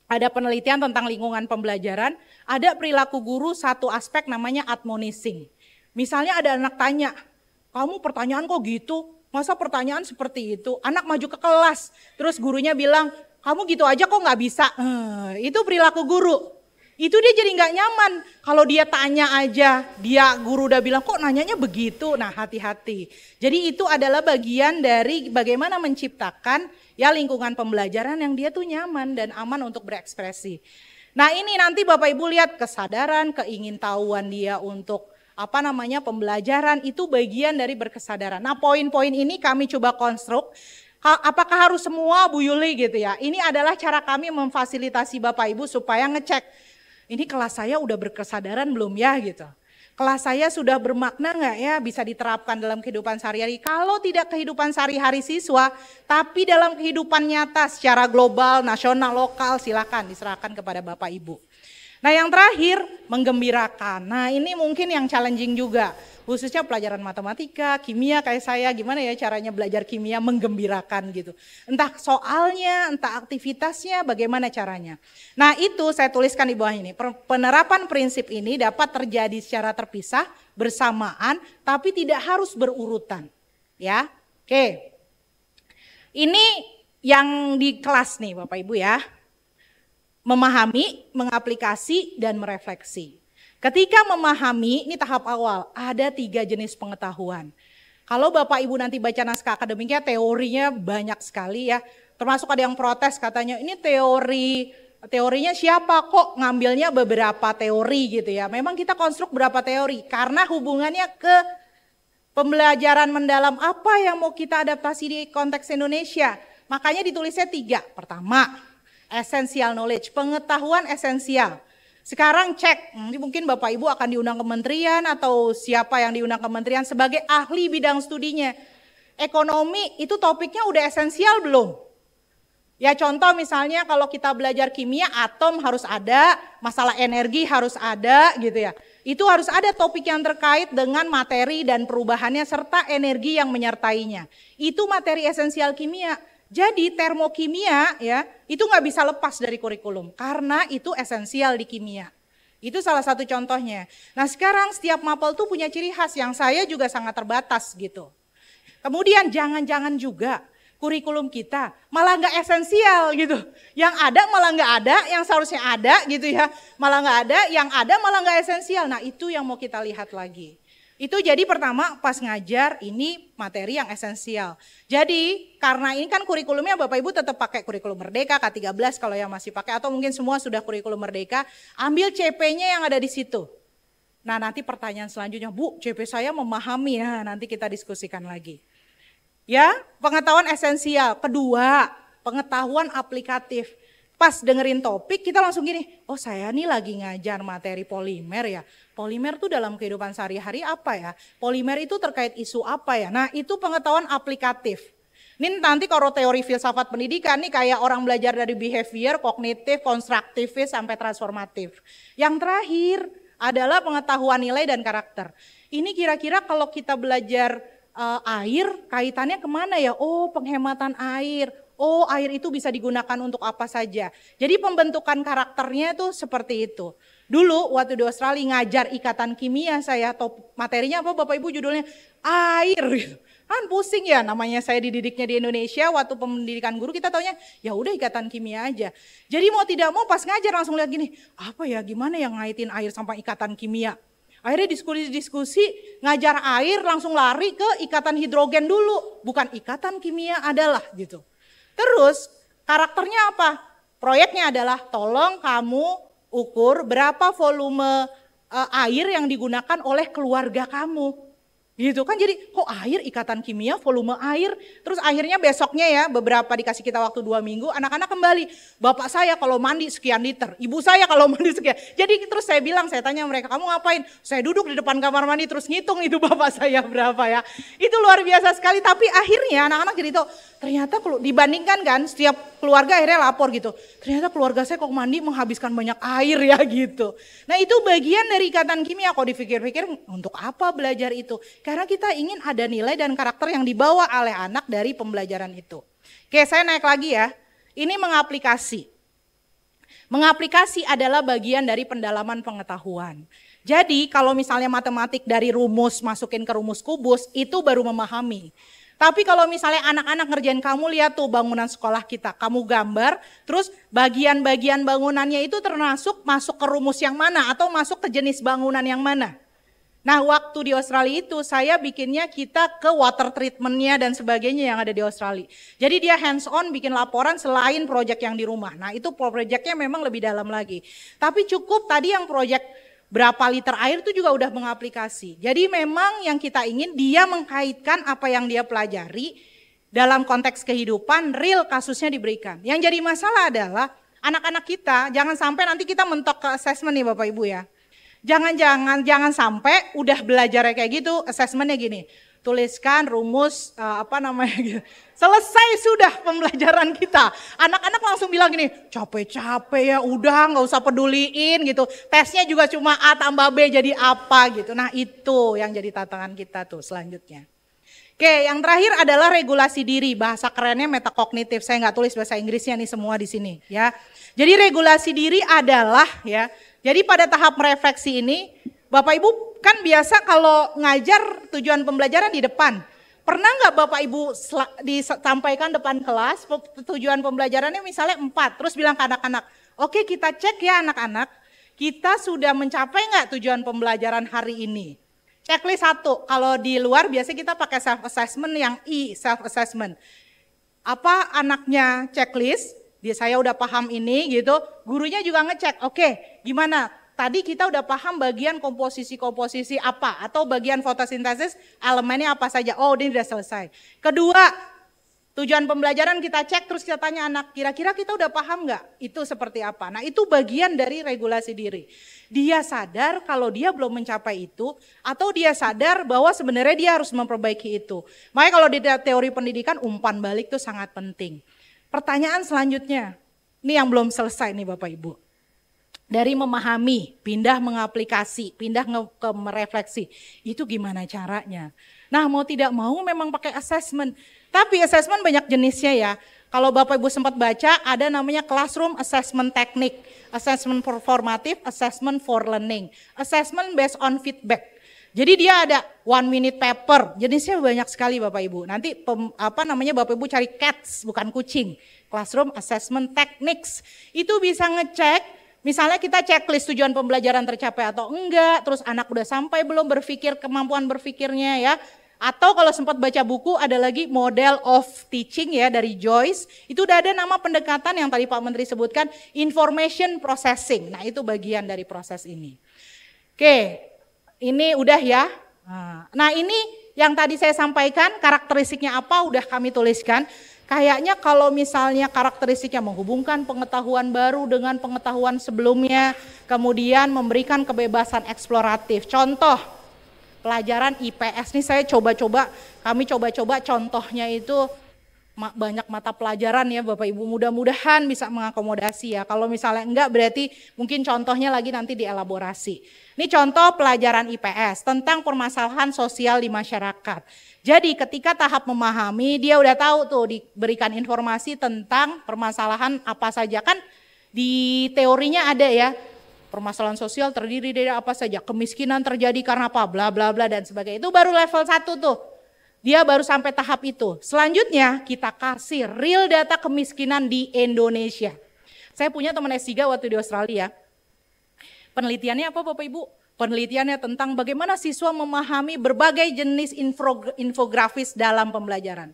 ada penelitian tentang lingkungan pembelajaran, ada perilaku guru satu aspek namanya admonishing. Misalnya ada anak tanya, kamu pertanyaan kok gitu? Masa pertanyaan seperti itu? Anak maju ke kelas, terus gurunya bilang, kamu gitu aja kok nggak bisa? Itu perilaku guru. Itu dia jadi nggak nyaman. Kalau dia tanya aja, guru udah bilang kok nanyanya begitu. Nah hati-hati. Jadi itu adalah bagian dari bagaimana menciptakan ya lingkungan pembelajaran yang dia tuh nyaman dan aman untuk berekspresi. Nah ini nanti Bapak Ibu lihat kesadaran, keingintahuan dia untuk pembelajaran itu bagian dari berkesadaran. Nah poin-poin ini kami coba konstruk. Apakah harus semua Bu Yuli gitu ya? Ini adalah cara kami memfasilitasi Bapak Ibu supaya ngecek. Ini kelas saya udah berkesadaran belum ya gitu. Kelas saya sudah bermakna nggak ya bisa diterapkan dalam kehidupan sehari-hari. Kalau tidak kehidupan sehari-hari siswa, tapi dalam kehidupan nyata secara global, nasional, lokal silakan diserahkan kepada Bapak Ibu. Nah yang terakhir menggembirakan. Nah ini mungkin yang challenging juga. Khususnya pelajaran matematika, kimia kayak saya, gimana ya caranya belajar kimia menggembirakan gitu. Entah soalnya, entah aktivitasnya, bagaimana caranya. Nah itu saya tuliskan di bawah ini. Penerapan prinsip ini dapat terjadi secara terpisah, bersamaan, tapi tidak harus berurutan. Ya, oke. Ini yang di kelas nih Bapak Ibu ya. Memahami, mengaplikasi, dan merefleksi. Ketika memahami, ini tahap awal, ada 3 jenis pengetahuan. Kalau Bapak Ibu nanti baca naskah akademiknya, teorinya banyak sekali ya. Termasuk ada yang protes katanya, ini teorinya siapa kok ngambilnya beberapa teori gitu ya. Memang kita konstruk berapa teori, karena hubungannya ke pembelajaran mendalam apa yang mau kita adaptasi di konteks Indonesia. Makanya ditulisnya 3. Pertama, essential knowledge, pengetahuan esensial. Sekarang cek, mungkin Bapak Ibu akan diundang kementerian atau siapa yang diundang kementerian sebagai ahli bidang studinya. Ekonomi itu topiknya udah esensial belum? Ya contoh misalnya kalau kita belajar kimia, atom harus ada, masalah energi harus ada gitu ya. Itu harus ada topik yang terkait dengan materi dan perubahannya serta energi yang menyertainya. Itu materi esensial kimia. Jadi termokimia ya itu nggak bisa lepas dari kurikulum karena itu esensial di kimia. Itu salah satu contohnya. Nah sekarang setiap mapel tuh punya ciri khas yang saya juga sangat terbatas gitu. Kemudian jangan-jangan juga kurikulum kita malah nggak esensial gitu. Yang ada malah nggak ada, yang seharusnya ada gitu ya. Malah nggak ada, yang ada malah nggak esensial. Nah itu yang mau kita lihat lagi. Itu jadi pertama pas ngajar ini materi yang esensial. Jadi karena ini kan kurikulumnya Bapak Ibu tetap pakai kurikulum Merdeka K13 kalau yang masih pakai atau mungkin semua sudah kurikulum Merdeka, ambil CP-nya yang ada di situ. Nah nanti pertanyaan selanjutnya, Bu CP saya memahami ya, nanti kita diskusikan lagi. Ya pengetahuan esensial. Kedua pengetahuan aplikatif. Pas dengerin topik kita langsung gini, oh saya nih lagi ngajar materi polimer ya. Polimer tuh dalam kehidupan sehari-hari apa ya? Polimer itu terkait isu apa ya? Nah itu pengetahuan aplikatif. Ini nanti kalau teori filsafat pendidikan nih kayak orang belajar dari behavior, kognitif, konstruktivis sampai transformatif. Yang terakhir adalah pengetahuan nilai dan karakter. Ini kira-kira kalau kita belajar air kaitannya kemana ya? Oh penghematan air. Oh air itu bisa digunakan untuk apa saja. Jadi pembentukan karakternya itu seperti itu. Dulu waktu di Australia ngajar ikatan kimia saya, materinya apa Bapak Ibu judulnya? Air. Kan pusing ya namanya saya dididiknya di Indonesia, waktu pendidikan guru kita taunya ya udah ikatan kimia aja. Jadi mau tidak mau pas ngajar langsung lihat gini, apa ya gimana yang ngaitin air sama ikatan kimia. Akhirnya diskusi-diskusi, ngajar air langsung lari ke ikatan hidrogen dulu. Bukan ikatan kimia adalah gitu. Terus karakternya apa? Proyeknya adalah tolong kamu ukur berapa volume air yang digunakan oleh keluarga kamu. Gitu kan jadi kok air ikatan kimia volume air. Terus akhirnya besoknya ya beberapa dikasih kita waktu 2 minggu anak-anak kembali. Bapak saya kalau mandi sekian liter, ibu saya kalau mandi sekian. Jadi terus saya bilang, saya tanya mereka kamu ngapain? Saya duduk di depan kamar mandi terus ngitung itu bapak saya berapa ya. Itu luar biasa sekali tapi akhirnya anak-anak jadi tahu ternyata kalau dibandingkan kan setiap keluarga akhirnya lapor gitu. Ternyata keluarga saya kok mandi menghabiskan banyak air ya gitu. Nah itu bagian dari ikatan kimia kalau dipikir-pikir untuk apa belajar itu. Karena kita ingin ada nilai dan karakter yang dibawa oleh anak dari pembelajaran itu. Oke saya naik lagi ya. Ini mengaplikasi. Mengaplikasi adalah bagian dari pendalaman pengetahuan. Jadi kalau misalnya matematik dari rumus masukin ke rumus kubus itu baru memahami. Tapi kalau misalnya anak-anak ngerjain kamu lihat tuh bangunan sekolah kita, kamu gambar, terus bagian-bagian bangunannya itu termasuk masuk ke rumus yang mana atau masuk ke jenis bangunan yang mana. Nah waktu di Australia itu saya bikinnya kita ke water treatmentnya dan sebagainya yang ada di Australia. Jadi dia hands on bikin laporan selain proyek yang di rumah. Nah itu proyeknya memang lebih dalam lagi. Tapi cukup tadi yang proyek berapa liter air itu juga udah mengaplikasi. Jadi memang yang kita ingin dia mengkaitkan apa yang dia pelajari dalam konteks kehidupan real kasusnya diberikan. Yang jadi masalah adalah anak-anak kita jangan sampai nanti kita mentok ke assessment nih Bapak Ibu ya. Jangan sampai udah belajar kayak gitu, assessmentnya gini, tuliskan rumus gitu. Selesai sudah pembelajaran kita. Anak-anak langsung bilang gini, capek-capek ya, udah nggak usah peduliin gitu. Tesnya juga cuma A tambah B jadi apa gitu. Nah itu yang jadi tantangan kita tuh selanjutnya. Oke, yang terakhir adalah regulasi diri. Bahasa kerennya metakognitif. Saya nggak tulis bahasa Inggrisnya nih semua di sini ya. Jadi regulasi diri adalah ya. Jadi pada tahap merefleksi ini, Bapak Ibu kan biasa kalau ngajar tujuan pembelajaran di depan. Pernah nggak Bapak Ibu disampaikan depan kelas tujuan pembelajarannya misalnya 4, terus bilang ke anak-anak, oke kita cek ya anak-anak, kita sudah mencapai nggak tujuan pembelajaran hari ini? Checklist 1, kalau di luar biasanya kita pakai self assessment yang I, self assessment. Apa anaknya checklist? Saya udah paham ini gitu, gurunya juga ngecek, oke gimana? Tadi kita udah paham bagian komposisi apa atau bagian fotosintesis elemennya apa saja, oh ini udah selesai. Kedua, Tujuan pembelajaran kita cek, terus kita tanya anak, kira-kira kita udah paham nggak itu seperti apa? Nah itu bagian dari regulasi diri. Dia sadar kalau dia belum mencapai itu, atau dia sadar bahwa sebenarnya dia harus memperbaiki itu. Makanya kalau di teori pendidikan umpan balik itu sangat penting. Pertanyaan selanjutnya, ini yang belum selesai nih Bapak Ibu. Dari memahami, pindah mengaplikasi, pindah ke merefleksi, itu gimana caranya? Nah mau tidak mau memang pakai assessment. Tapi assessment banyak jenisnya ya. Kalau Bapak Ibu sempat baca ada namanya classroom assessment technique, assessment formative, assessment for learning, assessment based on feedback. Jadi dia ada 1 minute paper, jenisnya banyak sekali Bapak Ibu. Nanti Bapak Ibu cari CATS bukan kucing. Classroom assessment techniques. Itu bisa ngecek, misalnya kita checklist tujuan pembelajaran tercapai atau enggak, terus anak udah sampai belum berpikir, kemampuan berpikirnya ya. Atau kalau sempat baca buku ada lagi model of teaching ya dari Joyce. Itu udah ada nama pendekatan yang tadi Pak Menteri sebutkan, information processing. Nah itu bagian dari proses ini. Oke, ini udah ya. Nah ini yang tadi saya sampaikan karakteristiknya apa udah kami tuliskan. Kayaknya kalau misalnya karakteristiknya menghubungkan pengetahuan baru dengan pengetahuan sebelumnya. Kemudian memberikan kebebasan eksploratif. Contoh. Pelajaran IPS nih kami coba-coba contohnya itu banyak mata pelajaran ya Bapak Ibu, mudah-mudahan bisa mengakomodasi ya. Kalau misalnya enggak berarti mungkin contohnya lagi nanti dielaborasi. Ini contoh pelajaran IPS tentang permasalahan sosial di masyarakat. Jadi ketika tahap memahami dia udah tahu tuh diberikan informasi tentang permasalahan apa saja kan di teorinya ada ya. Permasalahan sosial terdiri dari apa saja, kemiskinan terjadi karena apa, bla bla bla dan sebagainya. Itu baru level 1 tuh. Dia baru sampai tahap itu. Selanjutnya kita kasih real data kemiskinan di Indonesia. Saya punya teman S3 waktu di Australia. Penelitiannya apa Bapak Ibu? Penelitiannya tentang bagaimana siswa memahami berbagai jenis infografis dalam pembelajaran.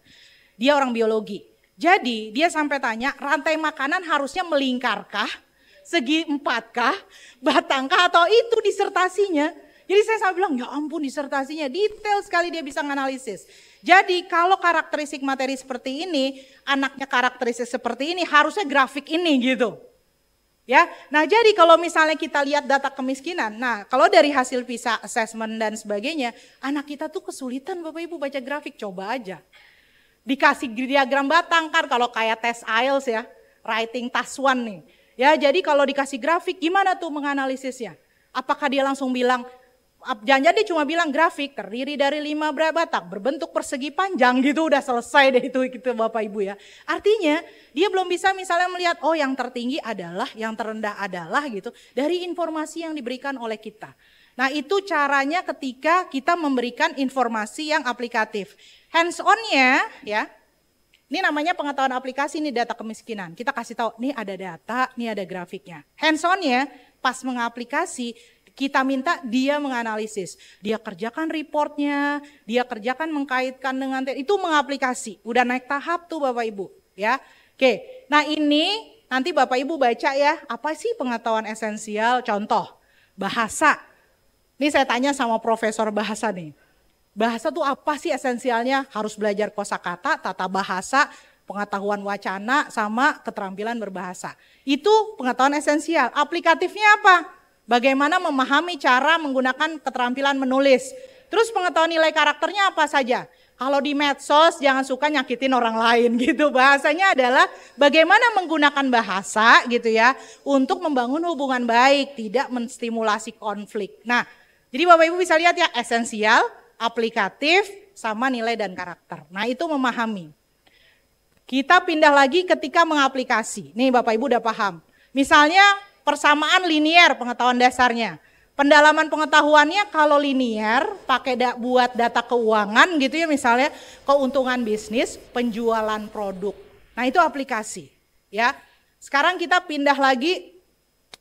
Dia orang biologi. Jadi dia sampai tanya rantai makanan harusnya melingkarkah? Segi 4kah, batangkah atau itu disertasinya. Jadi saya selalu bilang ya ampun disertasinya detail sekali dia bisa menganalisis. Jadi kalau karakteristik materi seperti ini, anaknya karakteristik seperti ini harusnya grafik ini gitu. Ya, nah jadi kalau misalnya kita lihat data kemiskinan, nah kalau dari hasil PISA assessment dan sebagainya, anak kita tuh kesulitan Bapak Ibu baca grafik, coba aja. Dikasih diagram batang kan kalau kayak tes IELTS ya, writing task 1 nih. Ya, jadi kalau dikasih grafik gimana tuh menganalisisnya? Apakah dia langsung bilang, jangan-jangan dia cuma bilang grafik terdiri dari 5 batang berbentuk persegi panjang gitu udah selesai deh itu gitu Bapak Ibu ya. Artinya dia belum bisa misalnya melihat oh yang tertinggi adalah, yang terendah adalah gitu dari informasi yang diberikan oleh kita. Nah itu caranya ketika kita memberikan informasi yang aplikatif. Hands on-nya ya. Ini namanya pengetahuan aplikasi, ini data kemiskinan. Kita kasih tahu, nih ada data, nih ada grafiknya. Hands on-nya pas mengaplikasi, kita minta dia menganalisis. Dia kerjakan reportnya, dia kerjakan mengkaitkan dengan, itu mengaplikasi. Udah naik tahap tuh Bapak Ibu. Ya, oke. Nah ini nanti Bapak Ibu baca ya, apa sih pengetahuan esensial? Contoh, bahasa. Ini saya tanya sama profesor bahasa nih. Bahasa tuh apa sih esensialnya? Harus belajar kosakata, tata bahasa, pengetahuan wacana, sama keterampilan berbahasa. Itu pengetahuan esensial. Aplikatifnya apa? Bagaimana memahami cara menggunakan keterampilan menulis. Terus pengetahuan nilai karakternya apa saja? Kalau di medsos jangan suka nyakitin orang lain gitu. Bahasanya adalah bagaimana menggunakan bahasa gitu ya untuk membangun hubungan baik, tidak menstimulasi konflik. Nah, jadi Bapak Ibu bisa lihat ya esensial, aplikatif, sama nilai dan karakter. Nah itu memahami. Kita pindah lagi ketika mengaplikasi. Nih Bapak Ibu udah paham. Misalnya persamaan linear pengetahuan dasarnya. Pendalaman pengetahuannya kalau linear pakai buat data keuangan gitu ya misalnya keuntungan bisnis, penjualan produk. Nah itu aplikasi ya. Sekarang kita pindah lagi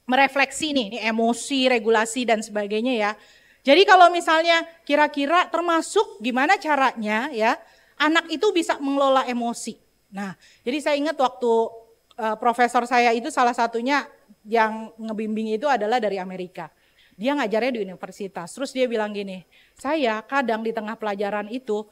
merefleksi nih emosi, regulasi dan sebagainya ya. Jadi kalau misalnya kira-kira termasuk gimana caranya ya anak itu bisa mengelola emosi. Nah jadi saya ingat waktu profesor saya itu salah satunya yang ngebimbing itu adalah dari Amerika. Dia ngajarnya di universitas, terus dia bilang gini, saya kadang di tengah pelajaran itu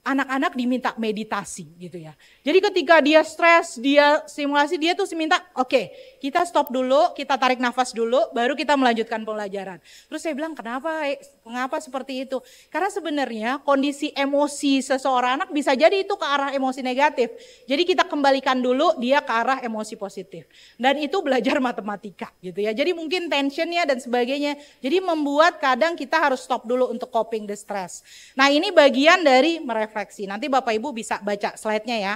anak-anak diminta meditasi gitu ya. Jadi ketika dia stres, dia simulasi, dia tuh minta, oke, kita stop dulu, kita tarik nafas dulu, baru kita melanjutkan pembelajaran. Terus saya bilang, kenapa seperti itu? Karena sebenarnya kondisi emosi seseorang anak bisa jadi itu ke arah emosi negatif. Jadi kita kembalikan dulu dia ke arah emosi positif. Dan itu belajar matematika gitu ya. Jadi mungkin tensionnya dan sebagainya. Jadi membuat kadang kita harus stop dulu untuk coping the stress. Nah ini bagian dari merefleksi. Nanti Bapak Ibu bisa baca slide-nya ya.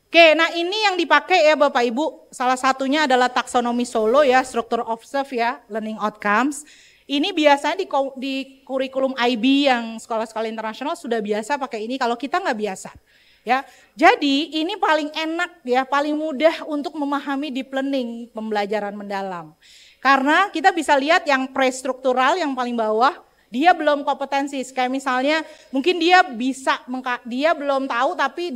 Oke, nah ini yang dipakai ya Bapak Ibu. Salah satunya adalah taksonomi Solo ya, Structure Observe ya, Learning Outcomes. Ini biasanya di kurikulum IB yang sekolah-sekolah internasional sudah biasa pakai ini, kalau kita nggak biasa. Ya, jadi ini paling enak ya, paling mudah untuk memahami deep learning, pembelajaran mendalam. Karena kita bisa lihat yang pre-struktural yang paling bawah, dia belum kompetensi, kayak misalnya mungkin dia belum tahu tapi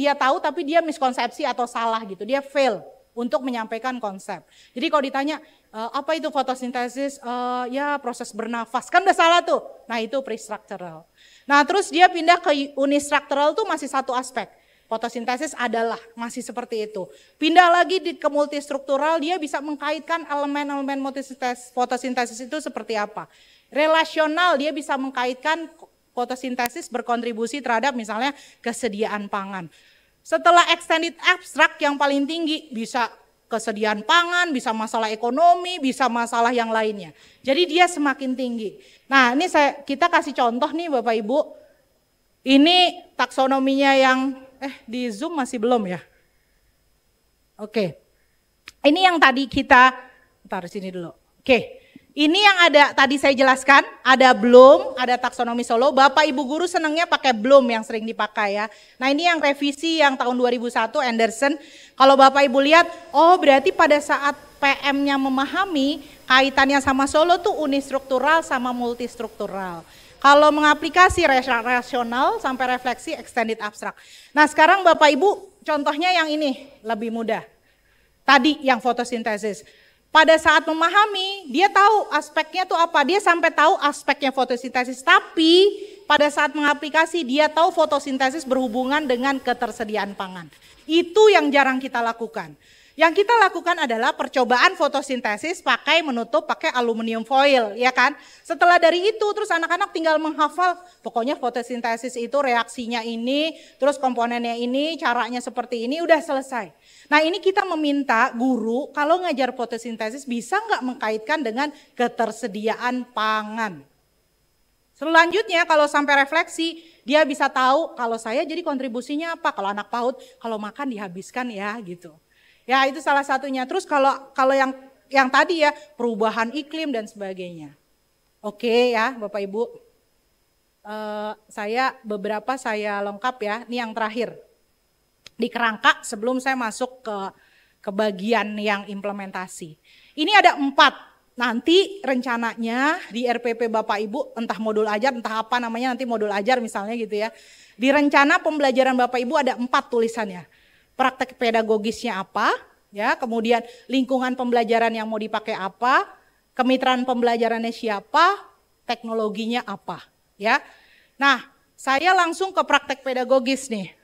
dia miskonsepsi atau salah gitu, dia fail untuk menyampaikan konsep. Jadi kalau ditanya apa itu fotosintesis, ya proses bernafas, kan udah salah tuh. Nah itu pre-structural. Nah terus dia pindah ke unistructural tuh masih satu aspek. Fotosintesis adalah masih seperti itu. Pindah lagi ke multistruktural, dia bisa mengkaitkan elemen-elemen fotosintesis itu seperti apa. Relasional, dia bisa mengkaitkan fotosintesis berkontribusi terhadap misalnya kesediaan pangan. Setelah extended abstract yang paling tinggi bisa kesediaan pangan, bisa masalah ekonomi, bisa masalah yang lainnya. Jadi dia semakin tinggi. Nah ini kita kasih contoh nih Bapak Ibu. Ini taksonominya yang di Zoom masih belum ya? Oke. Ini yang tadi kita taruh sini dulu. Oke. Ini yang ada tadi saya jelaskan, ada Bloom, ada taksonomi Solo. Bapak Ibu guru senangnya pakai Bloom yang sering dipakai ya. Nah ini yang revisi yang tahun 2001 Anderson. Kalau Bapak Ibu lihat, oh berarti pada saat PM-nya memahami kaitannya sama Solo tuh unistruktural sama multistruktural. Kalau mengaplikasi rasional sampai refleksi extended abstract. Nah sekarang Bapak Ibu contohnya yang ini lebih mudah. Tadi yang fotosintesis. Pada saat memahami, dia tahu aspeknya tuh apa, dia sampai tahu aspeknya fotosintesis, tapi pada saat mengaplikasi dia tahu fotosintesis berhubungan dengan ketersediaan pangan. Itu yang jarang kita lakukan. Yang kita lakukan adalah percobaan fotosintesis pakai aluminium foil, ya kan? Setelah dari itu terus anak-anak tinggal menghafal, pokoknya fotosintesis itu reaksinya ini, terus komponennya ini, caranya seperti ini, udah selesai. Nah ini kita meminta guru kalau ngajar fotosintesis bisa nggak mengkaitkan dengan ketersediaan pangan. Selanjutnya kalau sampai refleksi, dia bisa tahu kalau saya jadi kontribusinya apa, kalau anak PAUD, kalau makan dihabiskan ya gitu. Ya itu salah satunya. Terus kalau yang tadi ya perubahan iklim dan sebagainya. Oke ya Bapak Ibu, beberapa saya lengkap ya. Ini yang terakhir di kerangka sebelum saya masuk ke bagian yang implementasi. Ini ada 4. Nanti rencananya di RPP Bapak Ibu entah modul ajar entah apa namanya nanti modul ajar misalnya gitu ya. Di rencana pembelajaran Bapak Ibu ada 4 tulisannya. Praktek pedagogisnya apa, ya, kemudian lingkungan pembelajaran yang mau dipakai apa, kemitraan pembelajarannya siapa, teknologinya apa, ya. Nah, saya langsung ke praktek pedagogis nih.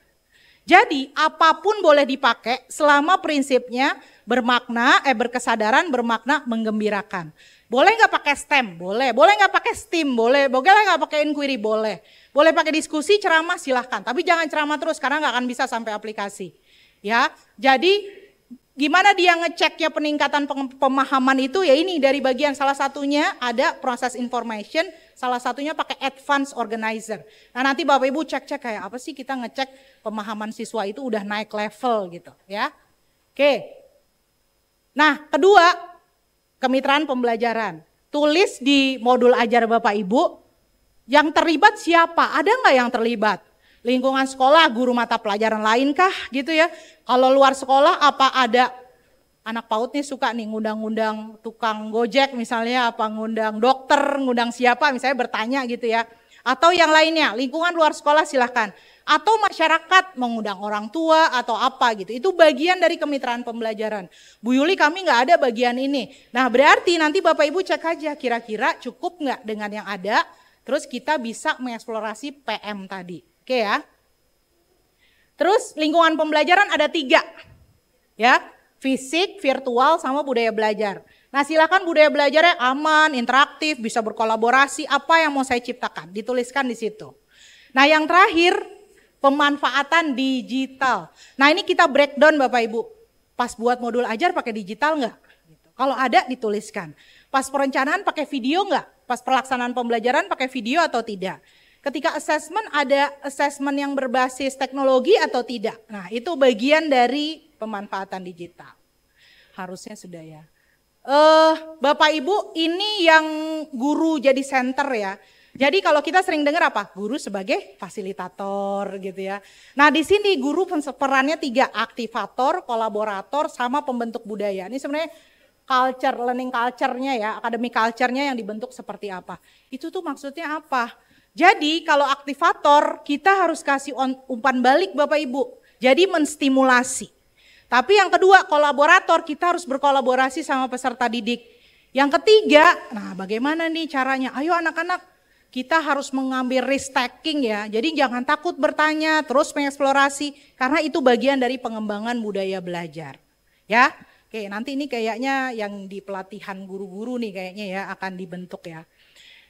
Jadi apapun boleh dipakai selama prinsipnya berkesadaran, bermakna, menggembirakan. Boleh nggak pakai STEM? Boleh. Boleh nggak pakai STEAM? Boleh. Boleh nggak pakai inquiry? Boleh. Boleh pakai diskusi, ceramah silahkan. Tapi jangan ceramah terus karena nggak akan bisa sampai aplikasi. Ya, jadi gimana dia ngeceknya peningkatan pemahaman itu ya ini dari bagian salah satunya ada proses information, salah satunya pakai advanced organizer. Nah nanti Bapak Ibu cek-cek kayak apa sih kita ngecek pemahaman siswa itu udah naik level gitu ya. Oke. Nah kedua kemitraan pembelajaran. Tulis di modul ajar Bapak Ibu yang terlibat siapa, ada nggak yang terlibat? Lingkungan sekolah, guru mata pelajaran lain kah gitu ya. Kalau luar sekolah apa ada anak PAUD nih suka nih ngundang-ngundang tukang Gojek misalnya, apa ngundang dokter, ngundang siapa misalnya bertanya gitu ya. Atau yang lainnya, lingkungan luar sekolah silahkan. Atau masyarakat mengundang orang tua atau apa gitu. Itu bagian dari kemitraan pembelajaran. Bu Yuli kami nggak ada bagian ini. Nah berarti nanti Bapak Ibu cek aja kira-kira cukup nggak dengan yang ada. Terus kita bisa mengeksplorasi PM tadi. Oke ya. Terus lingkungan pembelajaran ada 3, ya, fisik, virtual, sama budaya belajar. Nah silakan budaya belajarnya aman, interaktif, bisa berkolaborasi, apa yang mau saya ciptakan, dituliskan di situ. Nah yang terakhir, pemanfaatan digital. Nah ini kita breakdown Bapak Ibu, pas buat modul ajar pakai digital nggak? Kalau ada dituliskan. Pas perencanaan pakai video nggak? Pas pelaksanaan pembelajaran pakai video atau tidak? Ketika assessment ada assessment yang berbasis teknologi atau tidak? Nah itu bagian dari pemanfaatan digital. Harusnya sudah ya. Bapak Ibu ini yang guru jadi center ya. Jadi kalau kita sering dengar apa? Guru sebagai fasilitator gitu ya. Nah di sini guru perannya 3, aktivator, kolaborator, sama pembentuk budaya. Ini sebenarnya culture, learning culture-nya ya, academic culture-nya yang dibentuk seperti apa. Itu tuh maksudnya apa? Jadi kalau aktivator kita harus kasih umpan balik Bapak Ibu. Jadi menstimulasi. Tapi yang kedua kolaborator, kita harus berkolaborasi sama peserta didik. Yang ketiga, nah bagaimana nih caranya? Ayo anak-anak, kita harus mengambil risk taking ya. Jadi jangan takut bertanya, terus mengeksplorasi. Karena itu bagian dari pengembangan budaya belajar. Ya, oke nanti ini kayaknya yang di pelatihan guru-guru nih kayaknya ya akan dibentuk ya.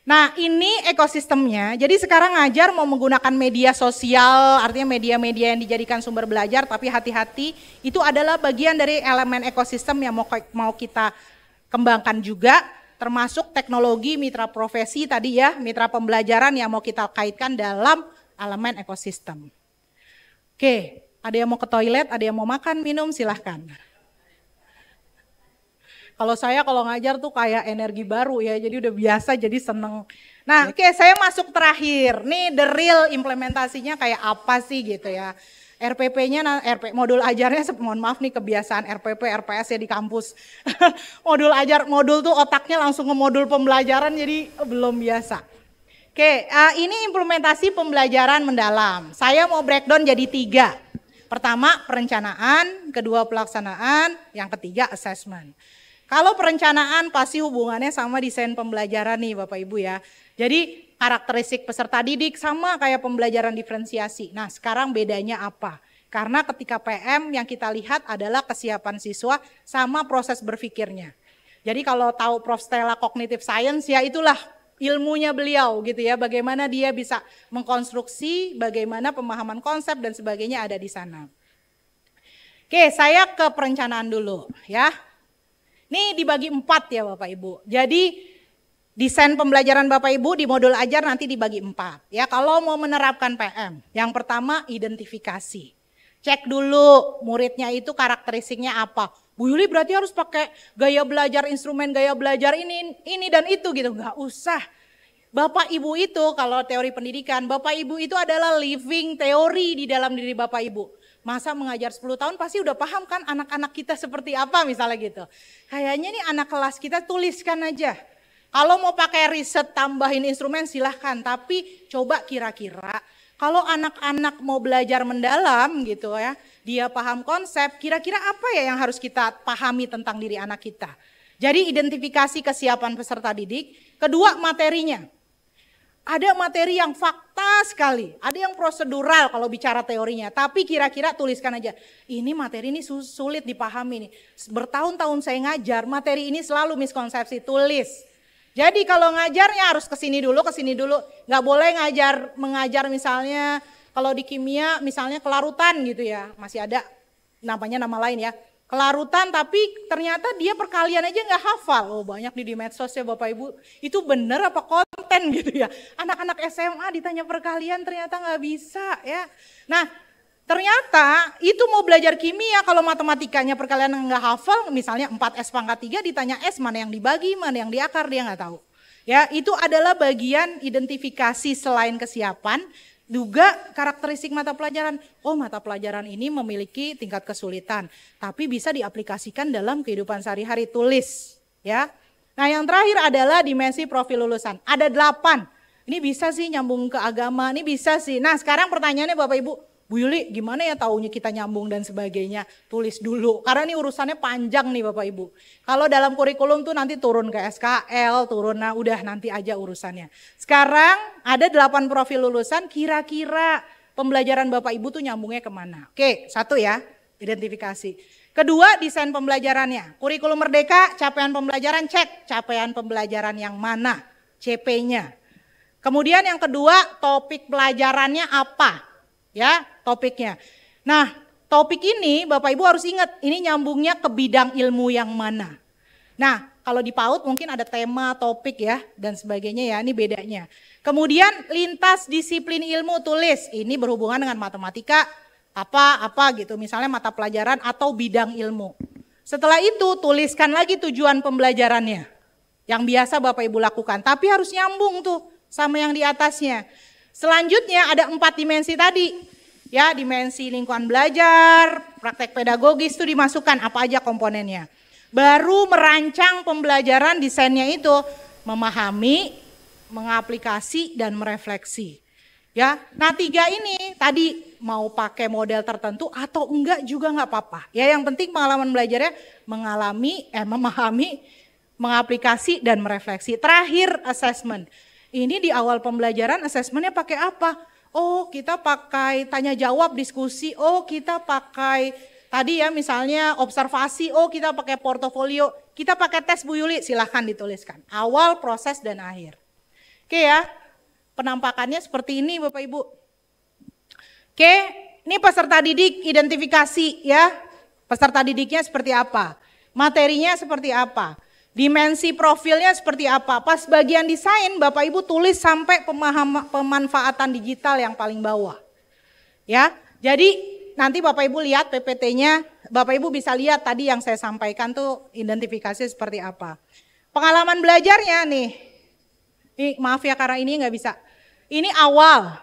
Nah ini ekosistemnya, jadi sekarang ngajar mau menggunakan media sosial, artinya media-media yang dijadikan sumber belajar, tapi hati-hati itu adalah bagian dari elemen ekosistem yang mau kita kembangkan juga, termasuk teknologi mitra profesi tadi ya, mitra pembelajaran yang mau kita kaitkan dalam elemen ekosistem. Oke, ada yang mau ke toilet, ada yang mau makan, minum, silahkan. Kalau saya kalau ngajar tuh kayak energi baru ya, jadi udah biasa jadi seneng. Nah oke, saya masuk terakhir, nih the real implementasinya kayak apa sih gitu ya. RPP-nya, modul ajarnya, mohon maaf nih kebiasaan RPP, RPS ya di kampus. modul tuh otaknya langsung ke modul pembelajaran jadi belum biasa. Oke, ini implementasi pembelajaran mendalam. Saya mau breakdown jadi 3. Pertama perencanaan, kedua pelaksanaan, yang ketiga assessment. Kalau perencanaan pasti hubungannya sama desain pembelajaran nih Bapak Ibu ya. Jadi karakteristik peserta didik sama kayak pembelajaran diferensiasi. Nah sekarang bedanya apa? Karena ketika PM yang kita lihat adalah kesiapan siswa sama proses berpikirnya. Jadi kalau tahu Prof. Stella Cognitive Science ya itulah ilmunya beliau gitu ya. Bagaimana dia bisa mengkonstruksi, bagaimana pemahaman konsep dan sebagainya ada di sana. Oke, saya ke perencanaan dulu ya. Ini dibagi 4 ya Bapak Ibu. Jadi desain pembelajaran Bapak Ibu di modul ajar nanti dibagi 4. Ya kalau mau menerapkan PM, yang pertama identifikasi. Cek dulu muridnya itu karakteristiknya apa. Bu Yuli berarti harus pakai gaya belajar, instrumen gaya belajar ini dan itu gitu. Enggak usah. Bapak Ibu itu kalau teori pendidikan, Bapak Ibu itu adalah living teori di dalam diri Bapak Ibu. Masa mengajar 10 tahun pasti udah paham kan anak-anak kita seperti apa misalnya gitu. Kayaknya nih anak kelas kita tuliskan aja. Kalau mau pakai riset tambahin instrumen silahkan. Tapi coba kira-kira kalau anak-anak mau belajar mendalam gitu ya. Dia paham konsep, kira-kira apa ya yang harus kita pahami tentang diri anak kita. Jadi identifikasi kesiapan peserta didik. Kedua materinya. Ada materi yang fakta sekali, ada yang prosedural kalau bicara teorinya. Tapi kira-kira tuliskan aja, ini materi ini sulit dipahami nih. Bertahun-tahun saya ngajar, materi ini selalu miskonsepsi, tulis. Jadi kalau ngajarnya harus kesini dulu. Nggak boleh mengajar misalnya kalau di kimia misalnya kelarutan gitu ya. Masih ada namanya nama lain ya. Kelarutan tapi ternyata dia perkalian aja nggak hafal. Oh banyak di medsos ya Bapak Ibu. Itu bener apa konten gitu ya. Anak-anak SMA ditanya perkalian ternyata nggak bisa ya. Nah ternyata itu mau belajar kimia kalau matematikanya perkalian nggak hafal. Misalnya 4S pangkat 3 ditanya S mana yang dibagi mana yang diakar dia nggak tahu. Ya itu adalah bagian identifikasi selain kesiapan. Juga karakteristik mata pelajaran, oh mata pelajaran ini memiliki tingkat kesulitan, tapi bisa diaplikasikan dalam kehidupan sehari-hari, tulis ya. Nah yang terakhir adalah dimensi profil lulusan, ada 8, ini bisa sih nyambung ke agama, ini bisa sih. Nah sekarang pertanyaannya Bapak Ibu, Bu Yuli gimana ya taunya kita nyambung dan sebagainya, tulis dulu. Karena ini urusannya panjang nih Bapak Ibu. Kalau dalam kurikulum tuh nanti turun ke SKL, turun, nah udah nanti aja urusannya. Sekarang ada 8 profil lulusan, kira-kira pembelajaran Bapak Ibu tuh nyambungnya kemana. Oke, satu ya, identifikasi. Kedua, desain pembelajarannya. Kurikulum Merdeka, capaian pembelajaran cek, capaian pembelajaran yang mana, CP-nya. Kemudian yang kedua, topik pelajarannya apa, ya topiknya. Nah, topik ini Bapak Ibu harus ingat, ini nyambungnya ke bidang ilmu yang mana. Nah, kalau di PAUD mungkin ada tema, topik ya, dan sebagainya ya, ini bedanya. Kemudian lintas disiplin ilmu tulis, ini berhubungan dengan matematika, apa gitu, misalnya mata pelajaran atau bidang ilmu. Setelah itu tuliskan lagi tujuan pembelajarannya, yang biasa Bapak Ibu lakukan, tapi harus nyambung tuh sama yang di atasnya. Selanjutnya ada 4 dimensi tadi, ya dimensi lingkungan belajar, praktek pedagogis itu dimasukkan apa aja komponennya. Baru merancang pembelajaran desainnya itu memahami, mengaplikasi dan merefleksi. Ya, nah 3 ini tadi mau pakai model tertentu atau enggak juga enggak apa-apa. Ya yang penting pengalaman belajarnya memahami, mengaplikasi dan merefleksi. Terakhir assessment. Ini di awal pembelajaran assessmentnya pakai apa? Oh kita pakai tanya jawab diskusi, oh kita pakai tadi ya misalnya observasi, oh kita pakai portofolio, kita pakai tes Bu Yuli, silahkan dituliskan. Awal, proses, dan akhir. Oke ya, penampakannya seperti ini Bapak Ibu. Oke, ini peserta didik identifikasi ya, peserta didiknya seperti apa, materinya seperti apa, dimensi profilnya seperti apa. Pas bagian desain Bapak Ibu tulis sampai pemanfaatan digital yang paling bawah. Ya, jadi nanti Bapak Ibu lihat PPT-nya, Bapak Ibu bisa lihat tadi yang saya sampaikan tuh identifikasi seperti apa. Pengalaman belajarnya nih maaf ya karena ini nggak bisa. Ini awal,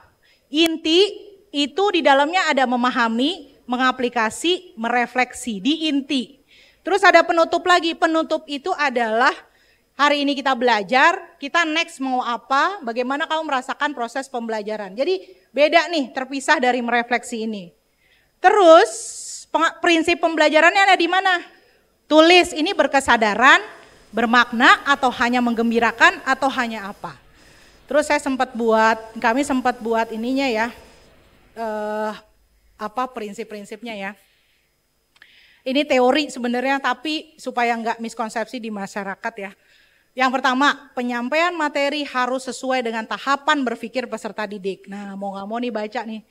inti itu di dalamnya ada memahami, mengaplikasi, merefleksi di inti. Terus ada penutup lagi, penutup itu adalah hari ini kita belajar, kita next mau apa, bagaimana kamu merasakan proses pembelajaran. Jadi beda nih, terpisah dari merefleksi ini. Terus prinsip pembelajarannya ada di mana? Tulis ini berkesadaran, bermakna atau hanya menggembirakan atau hanya apa. Terus kami sempat buat ininya ya, prinsip-prinsipnya ya. Ini teori sebenarnya tapi supaya nggak miskonsepsi di masyarakat ya. Yang pertama, penyampaian materi harus sesuai dengan tahapan berpikir peserta didik. Nah mau nggak mau nih baca nih.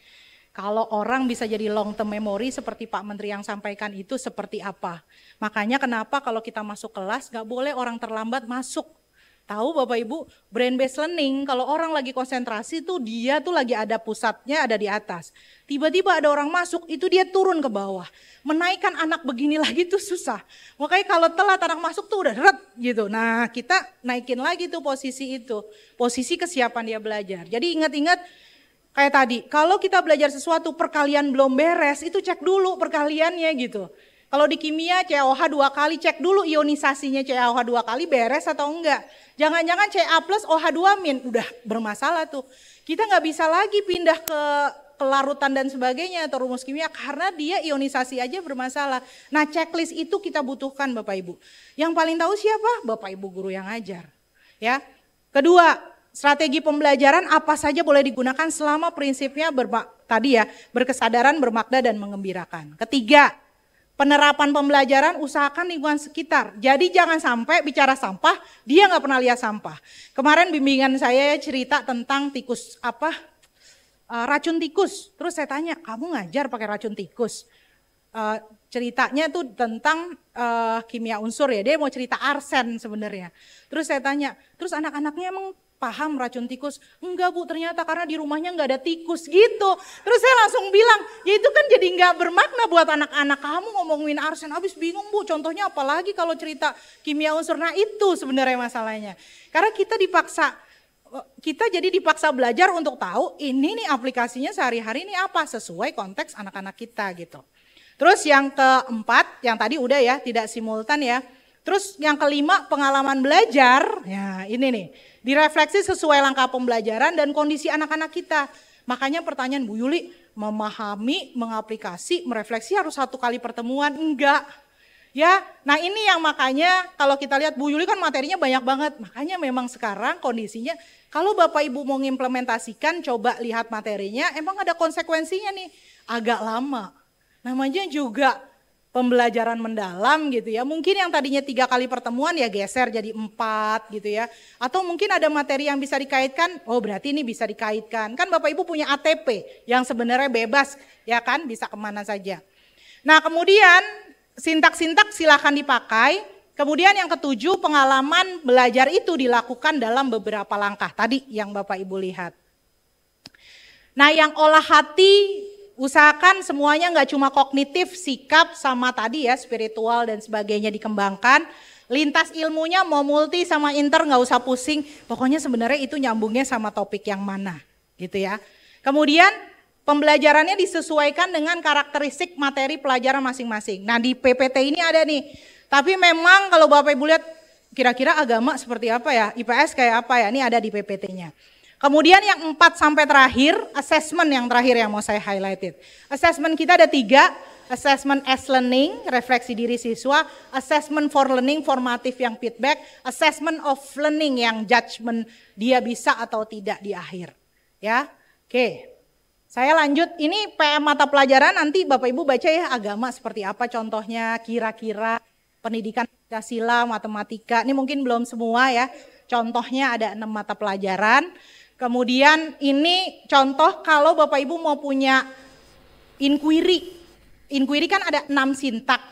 Kalau orang bisa jadi long term memory seperti Pak Menteri yang sampaikan itu seperti apa. Makanya kenapa kalau kita masuk kelas nggak boleh orang terlambat masuk. Tahu Bapak Ibu, brain based learning kalau orang lagi konsentrasi tuh dia tuh lagi ada pusatnya ada di atas. Tiba-tiba ada orang masuk itu dia turun ke bawah. Menaikkan anak begini lagi tuh susah. Makanya kalau telat anak masuk tuh udah ret gitu. Nah kita naikin lagi tuh posisi itu. Posisi kesiapan dia belajar. Jadi ingat-ingat kayak tadi, kalau kita belajar sesuatu perkalian belum beres, itu cek dulu perkaliannya gitu. Kalau di kimia CaOH 2 kali, cek dulu ionisasinya CaOH 2 kali beres atau enggak. Jangan-jangan Ca plus OH 2 min, udah bermasalah tuh. Kita nggak bisa lagi pindah ke larutan dan sebagainya atau rumus kimia karena dia ionisasi aja bermasalah. Nah checklist itu kita butuhkan Bapak Ibu. Yang paling tahu siapa? Bapak Ibu guru yang ngajar. Ya. Kedua, strategi pembelajaran apa saja boleh digunakan selama prinsipnya berkesadaran, bermakna dan mengembirakan. Ketiga, penerapan pembelajaran usahakan lingkungan sekitar. Jadi jangan sampai bicara sampah, dia nggak pernah lihat sampah. Kemarin bimbingan saya cerita tentang racun tikus. Terus saya tanya, kamu ngajar pakai racun tikus? Ceritanya tuh tentang kimia unsur ya, dia mau cerita arsen sebenarnya. Terus saya tanya, terus anak-anaknya emang paham racun tikus? Enggak Bu, ternyata karena di rumahnya enggak ada tikus gitu. Terus saya langsung bilang, ya itu kan jadi enggak bermakna buat anak-anak kamu ngomongin arsen. Habis bingung Bu, contohnya apalagi kalau cerita kimia unsur. Nah itu sebenarnya masalahnya. Karena kita jadi dipaksa belajar untuk tahu ini nih aplikasinya sehari-hari ini apa, sesuai konteks anak-anak kita gitu. Terus yang keempat, yang tadi udah ya, tidak simultan ya. Terus yang kelima, pengalaman belajar, ya ini nih. Direfleksi sesuai langkah pembelajaran dan kondisi anak-anak kita. Makanya pertanyaan Bu Yuli, memahami, mengaplikasi, merefleksi harus 1 kali pertemuan? Enggak. Ya, nah ini yang makanya kalau kita lihat Bu Yuli kan materinya banyak banget. Makanya memang sekarang kondisinya kalau Bapak Ibu mau mengimplementasikan coba lihat materinya emang ada konsekuensinya nih. Agak lama. Namanya juga pembelajaran mendalam gitu ya. Mungkin yang tadinya 3 kali pertemuan ya geser jadi 4 gitu ya. Atau mungkin ada materi yang bisa dikaitkan, oh berarti ini bisa dikaitkan. Kan Bapak Ibu punya ATP yang sebenarnya bebas ya kan bisa kemana saja. Nah kemudian sintak-sintak silakan dipakai. Kemudian yang ketujuh, pengalaman belajar itu dilakukan dalam beberapa langkah. Tadi yang Bapak Ibu lihat. Nah yang olah hati, usahakan semuanya nggak cuma kognitif, sikap sama tadi ya spiritual dan sebagainya dikembangkan. Lintas ilmunya mau multi sama inter nggak usah pusing. Pokoknya sebenarnya itu nyambungnya sama topik yang mana gitu ya. Kemudian pembelajarannya disesuaikan dengan karakteristik materi pelajaran masing-masing. Nah di PPT ini ada nih, tapi memang kalau Bapak Ibu lihat kira-kira agama seperti apa ya, IPS kayak apa ya, ini ada di PPT-nya. Kemudian yang 4 sampai terakhir, assessment yang terakhir yang mau saya highlighted. Assessment kita ada 3, assessment as learning, refleksi diri siswa, assessment for learning, formatif yang feedback, assessment of learning yang judgment dia bisa atau tidak di akhir. Ya, oke. Saya lanjut, ini PM mata pelajaran nanti Bapak Ibu baca ya agama seperti apa contohnya, kira-kira pendidikan Pancasila, matematika, ini mungkin belum semua ya, contohnya ada 6 mata pelajaran. Kemudian ini contoh kalau Bapak Ibu mau punya inquiry kan ada 6 sintak,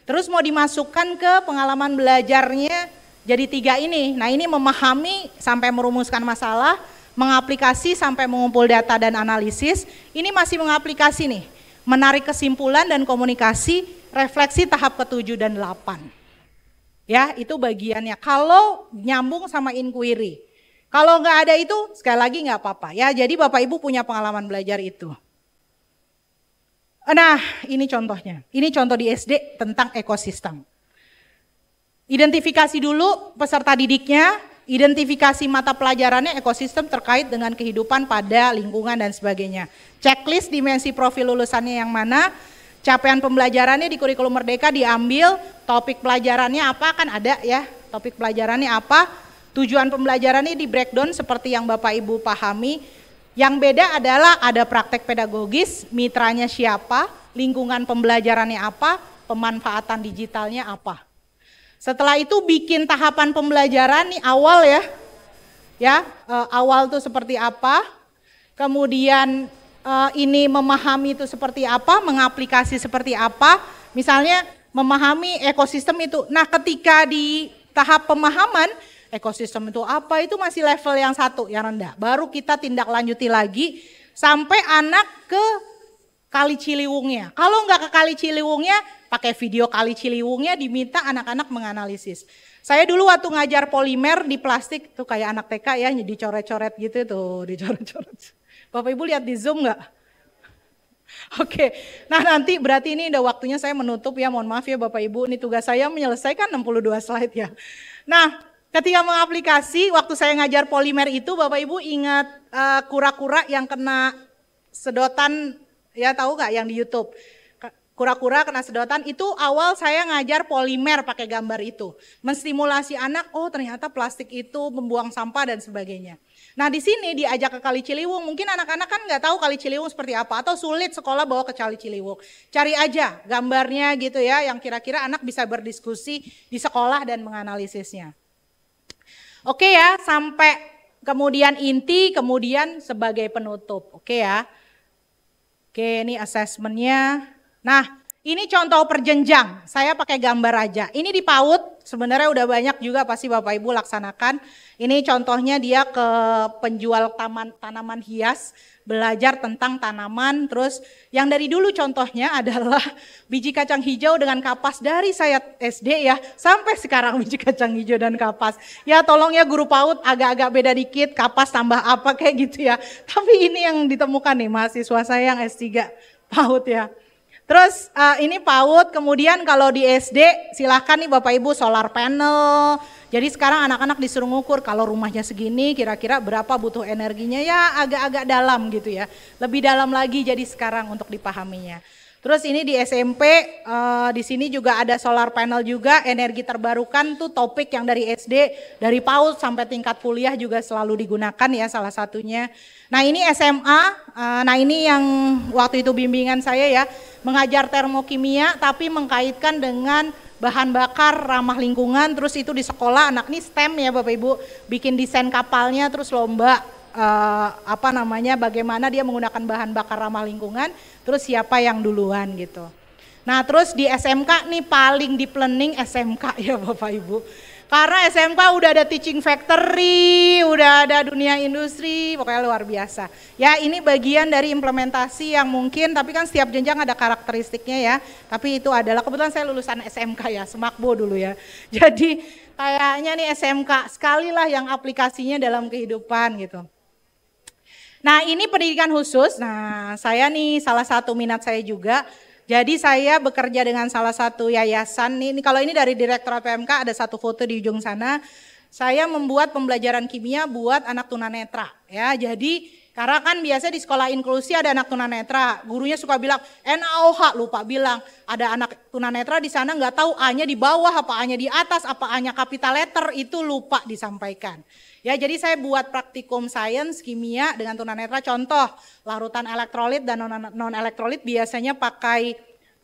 terus mau dimasukkan ke pengalaman belajarnya jadi 3 ini, nah ini memahami sampai merumuskan masalah, mengaplikasi sampai mengumpul data dan analisis, ini masih mengaplikasi nih, menarik kesimpulan dan komunikasi, refleksi tahap ke-7 dan 8. Ya, itu bagiannya. Kalau nyambung sama inquiry. Kalau nggak ada itu, sekali lagi nggak apa-apa. Ya, jadi Bapak Ibu punya pengalaman belajar itu. Nah, ini contohnya. Ini contoh di SD tentang ekosistem. Identifikasi dulu peserta didiknya, identifikasi mata pelajarannya, ekosistem terkait dengan kehidupan pada lingkungan dan sebagainya. Checklist dimensi profil lulusannya yang mana, capaian pembelajarannya di kurikulum Merdeka diambil, topik pelajarannya apa kan ada ya, topik pelajarannya apa, tujuan pembelajarannya di breakdown seperti yang Bapak Ibu pahami. Yang beda adalah ada praktek pedagogis, mitranya siapa, lingkungan pembelajarannya apa, pemanfaatan digitalnya apa. Setelah itu bikin tahapan pembelajaran nih awal ya, awal tuh seperti apa, kemudian ini memahami itu seperti apa, mengaplikasi seperti apa, misalnya memahami ekosistem itu. Nah ketika di tahap pemahaman ekosistem itu apa, itu masih level yang 1 yang rendah, baru kita tindak lanjuti lagi sampai anak ke Kali Ciliwungnya. Kalau nggak ke Kali Ciliwungnya, pakai video Kali Ciliwungnya, diminta anak-anak menganalisis. Saya dulu waktu ngajar polimer di plastik, tuh kayak anak TK ya, dicoret-coret gitu tuh, dicoret-coret. Bapak Ibu lihat di Zoom nggak? Oke, nah nanti berarti ini udah waktunya saya menutup ya, mohon maaf ya Bapak Ibu, ini tugas saya menyelesaikan 62 slide ya. Nah, ketika mengaplikasi, waktu saya ngajar polimer itu, Bapak Ibu ingat kura-kura yang kena sedotan, ya tahu gak yang di YouTube? Kura-kura kena sedotan, itu awal saya ngajar polimer pakai gambar itu. Menstimulasi anak, oh ternyata plastik itu membuang sampah dan sebagainya. Nah di sini diajak ke Kali Ciliwung, mungkin anak-anak kan nggak tahu Kali Ciliwung seperti apa, atau sulit sekolah bawa ke Kali Ciliwung. Cari aja gambarnya gitu ya, yang kira-kira anak bisa berdiskusi di sekolah dan menganalisisnya. Oke ya, sampai kemudian inti, kemudian sebagai penutup. Oke ya. Oke, ini assessmentnya. Nah, ini contoh perjenjang. Saya pakai gambar aja. Ini di PAUD, sebenarnya udah banyak juga pasti Bapak Ibu laksanakan. Ini contohnya dia ke penjual tanaman hias, belajar tentang tanaman. Terus yang dari dulu contohnya adalah biji kacang hijau dengan kapas dari saya SD ya, sampai sekarang biji kacang hijau dan kapas. Ya tolong ya guru PAUD agak-agak beda dikit, kapas tambah apa kayak gitu ya. Tapi ini yang ditemukan nih mahasiswa saya yang S3 PAUD ya. Terus ini PAUD, kemudian kalau di SD silahkan nih Bapak Ibu solar panel. Jadi sekarang anak-anak disuruh ngukur kalau rumahnya segini kira-kira berapa butuh energinya, ya agak-agak dalam gitu ya. Lebih dalam lagi jadi sekarang untuk dipahaminya. Terus ini di SMP, di sini juga ada solar panel juga, energi terbarukan tuh topik yang dari SD, dari PAUD sampai tingkat kuliah juga selalu digunakan ya salah satunya. Nah ini SMA, nah ini yang waktu itu bimbingan saya ya, mengajar termokimia tapi mengkaitkan dengan bahan bakar ramah lingkungan, terus itu di sekolah anak ini STEM ya Bapak Ibu, bikin desain kapalnya terus lomba. Bagaimana dia menggunakan bahan bakar ramah lingkungan, terus siapa yang duluan gitu. Nah terus di SMK nih paling deep learning SMK ya Bapak Ibu. Karena SMK udah ada teaching factory, udah ada dunia industri, pokoknya luar biasa. Ya ini bagian dari implementasi yang mungkin, tapi kan setiap jenjang ada karakteristiknya ya. Tapi itu adalah, kebetulan saya lulusan SMK ya, Semakbo dulu ya. Jadi kayaknya nih SMK sekali lah yang aplikasinya dalam kehidupan gitu. Nah ini pendidikan khusus, nah saya nih salah satu minat saya juga, jadi saya bekerja dengan salah satu yayasan, ini kalau ini dari Direktorat PMK ada satu foto di ujung sana, saya membuat pembelajaran kimia buat anak tunanetra ya, jadi karena kan biasa di sekolah inklusi ada anak tunanetra, gurunya suka bilang NaOH, lupa bilang ada anak tunanetra di sana nggak tahu A-nya di bawah, apa A-nya di atas, apa A-nya capital letter, itu lupa disampaikan. Ya, jadi saya buat praktikum sains kimia dengan tunanetra, contoh larutan elektrolit dan non elektrolit biasanya pakai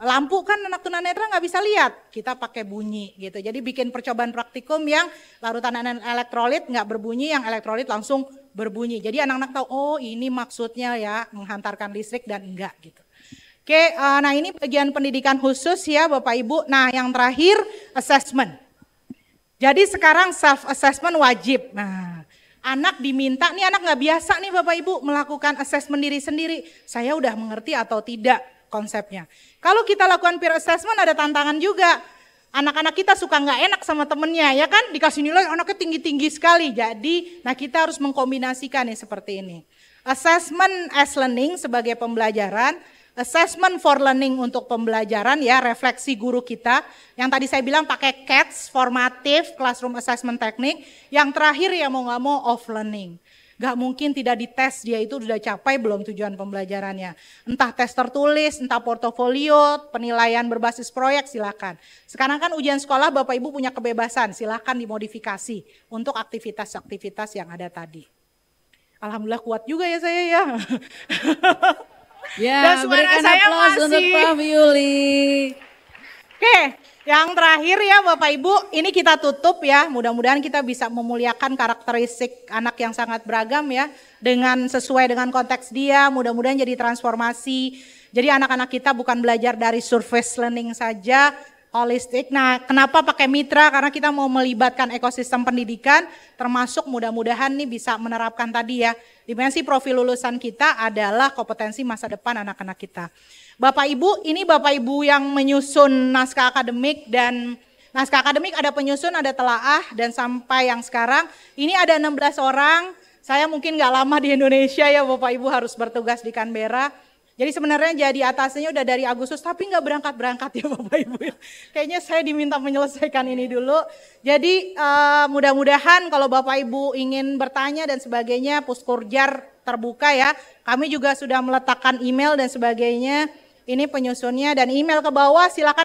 lampu, kan anak tunanetra nggak bisa lihat, kita pakai bunyi gitu. Jadi bikin percobaan praktikum yang larutan elektrolit nggak berbunyi, yang elektrolit langsung berbunyi. Jadi anak-anak tahu, oh ini maksudnya ya menghantarkan listrik dan enggak gitu. Oke, nah ini bagian pendidikan khusus ya Bapak Ibu. Nah yang terakhir assessment. Jadi sekarang self assessment wajib. Nah anak diminta, nih anak nggak biasa nih Bapak Ibu melakukan assessment diri sendiri. Saya udah mengerti atau tidak konsepnya. Kalau kita lakukan peer assessment ada tantangan juga. Anak-anak kita suka nggak enak sama temennya ya kan, dikasih nilai anaknya tinggi-tinggi sekali. Jadi nah kita harus mengkombinasikan nih seperti ini. Assessment as learning sebagai pembelajaran, assessment for learning untuk pembelajaran ya, refleksi guru kita. Yang tadi saya bilang pakai CATS, formative classroom assessment technique. Yang terakhir ya mau nggak mau off learning. Gak mungkin tidak dites, dia itu sudah capai belum tujuan pembelajarannya. Entah tes tertulis, entah portofolio, penilaian berbasis proyek, silakan. Sekarang kan ujian sekolah Bapak Ibu punya kebebasan, silakan dimodifikasi untuk aktivitas-aktivitas yang ada tadi. Alhamdulillah kuat juga ya saya ya. Ya, dan suara berikan saya aplaus masih. untuk Prof. Yuli. Oke, yang terakhir ya Bapak Ibu, ini kita tutup ya, mudah-mudahan kita bisa memuliakan karakteristik anak yang sangat beragam ya, dengan sesuai dengan konteks dia, mudah-mudahan jadi transformasi. Jadi anak-anak kita bukan belajar dari surface learning saja, holistik. Nah kenapa pakai mitra, karena kita mau melibatkan ekosistem pendidikan, termasuk mudah-mudahan nih bisa menerapkan tadi ya, dimensi profil lulusan kita adalah kompetensi masa depan anak-anak kita. Bapak Ibu, ini Bapak Ibu yang menyusun naskah akademik, dan naskah akademik ada penyusun, ada telaah, dan sampai yang sekarang ini ada 16 orang. Saya mungkin gak lama di Indonesia ya Bapak Ibu, harus bertugas di Canberra. Jadi sebenarnya jadi atasnya udah dari Agustus tapi nggak berangkat-berangkat ya Bapak Ibu. Kayaknya saya diminta menyelesaikan ini dulu. Jadi mudah-mudahan kalau Bapak Ibu ingin bertanya dan sebagainya, Puskurjar terbuka ya. Kami juga sudah meletakkan email dan sebagainya. Ini penyusunnya dan email ke bawah silakan.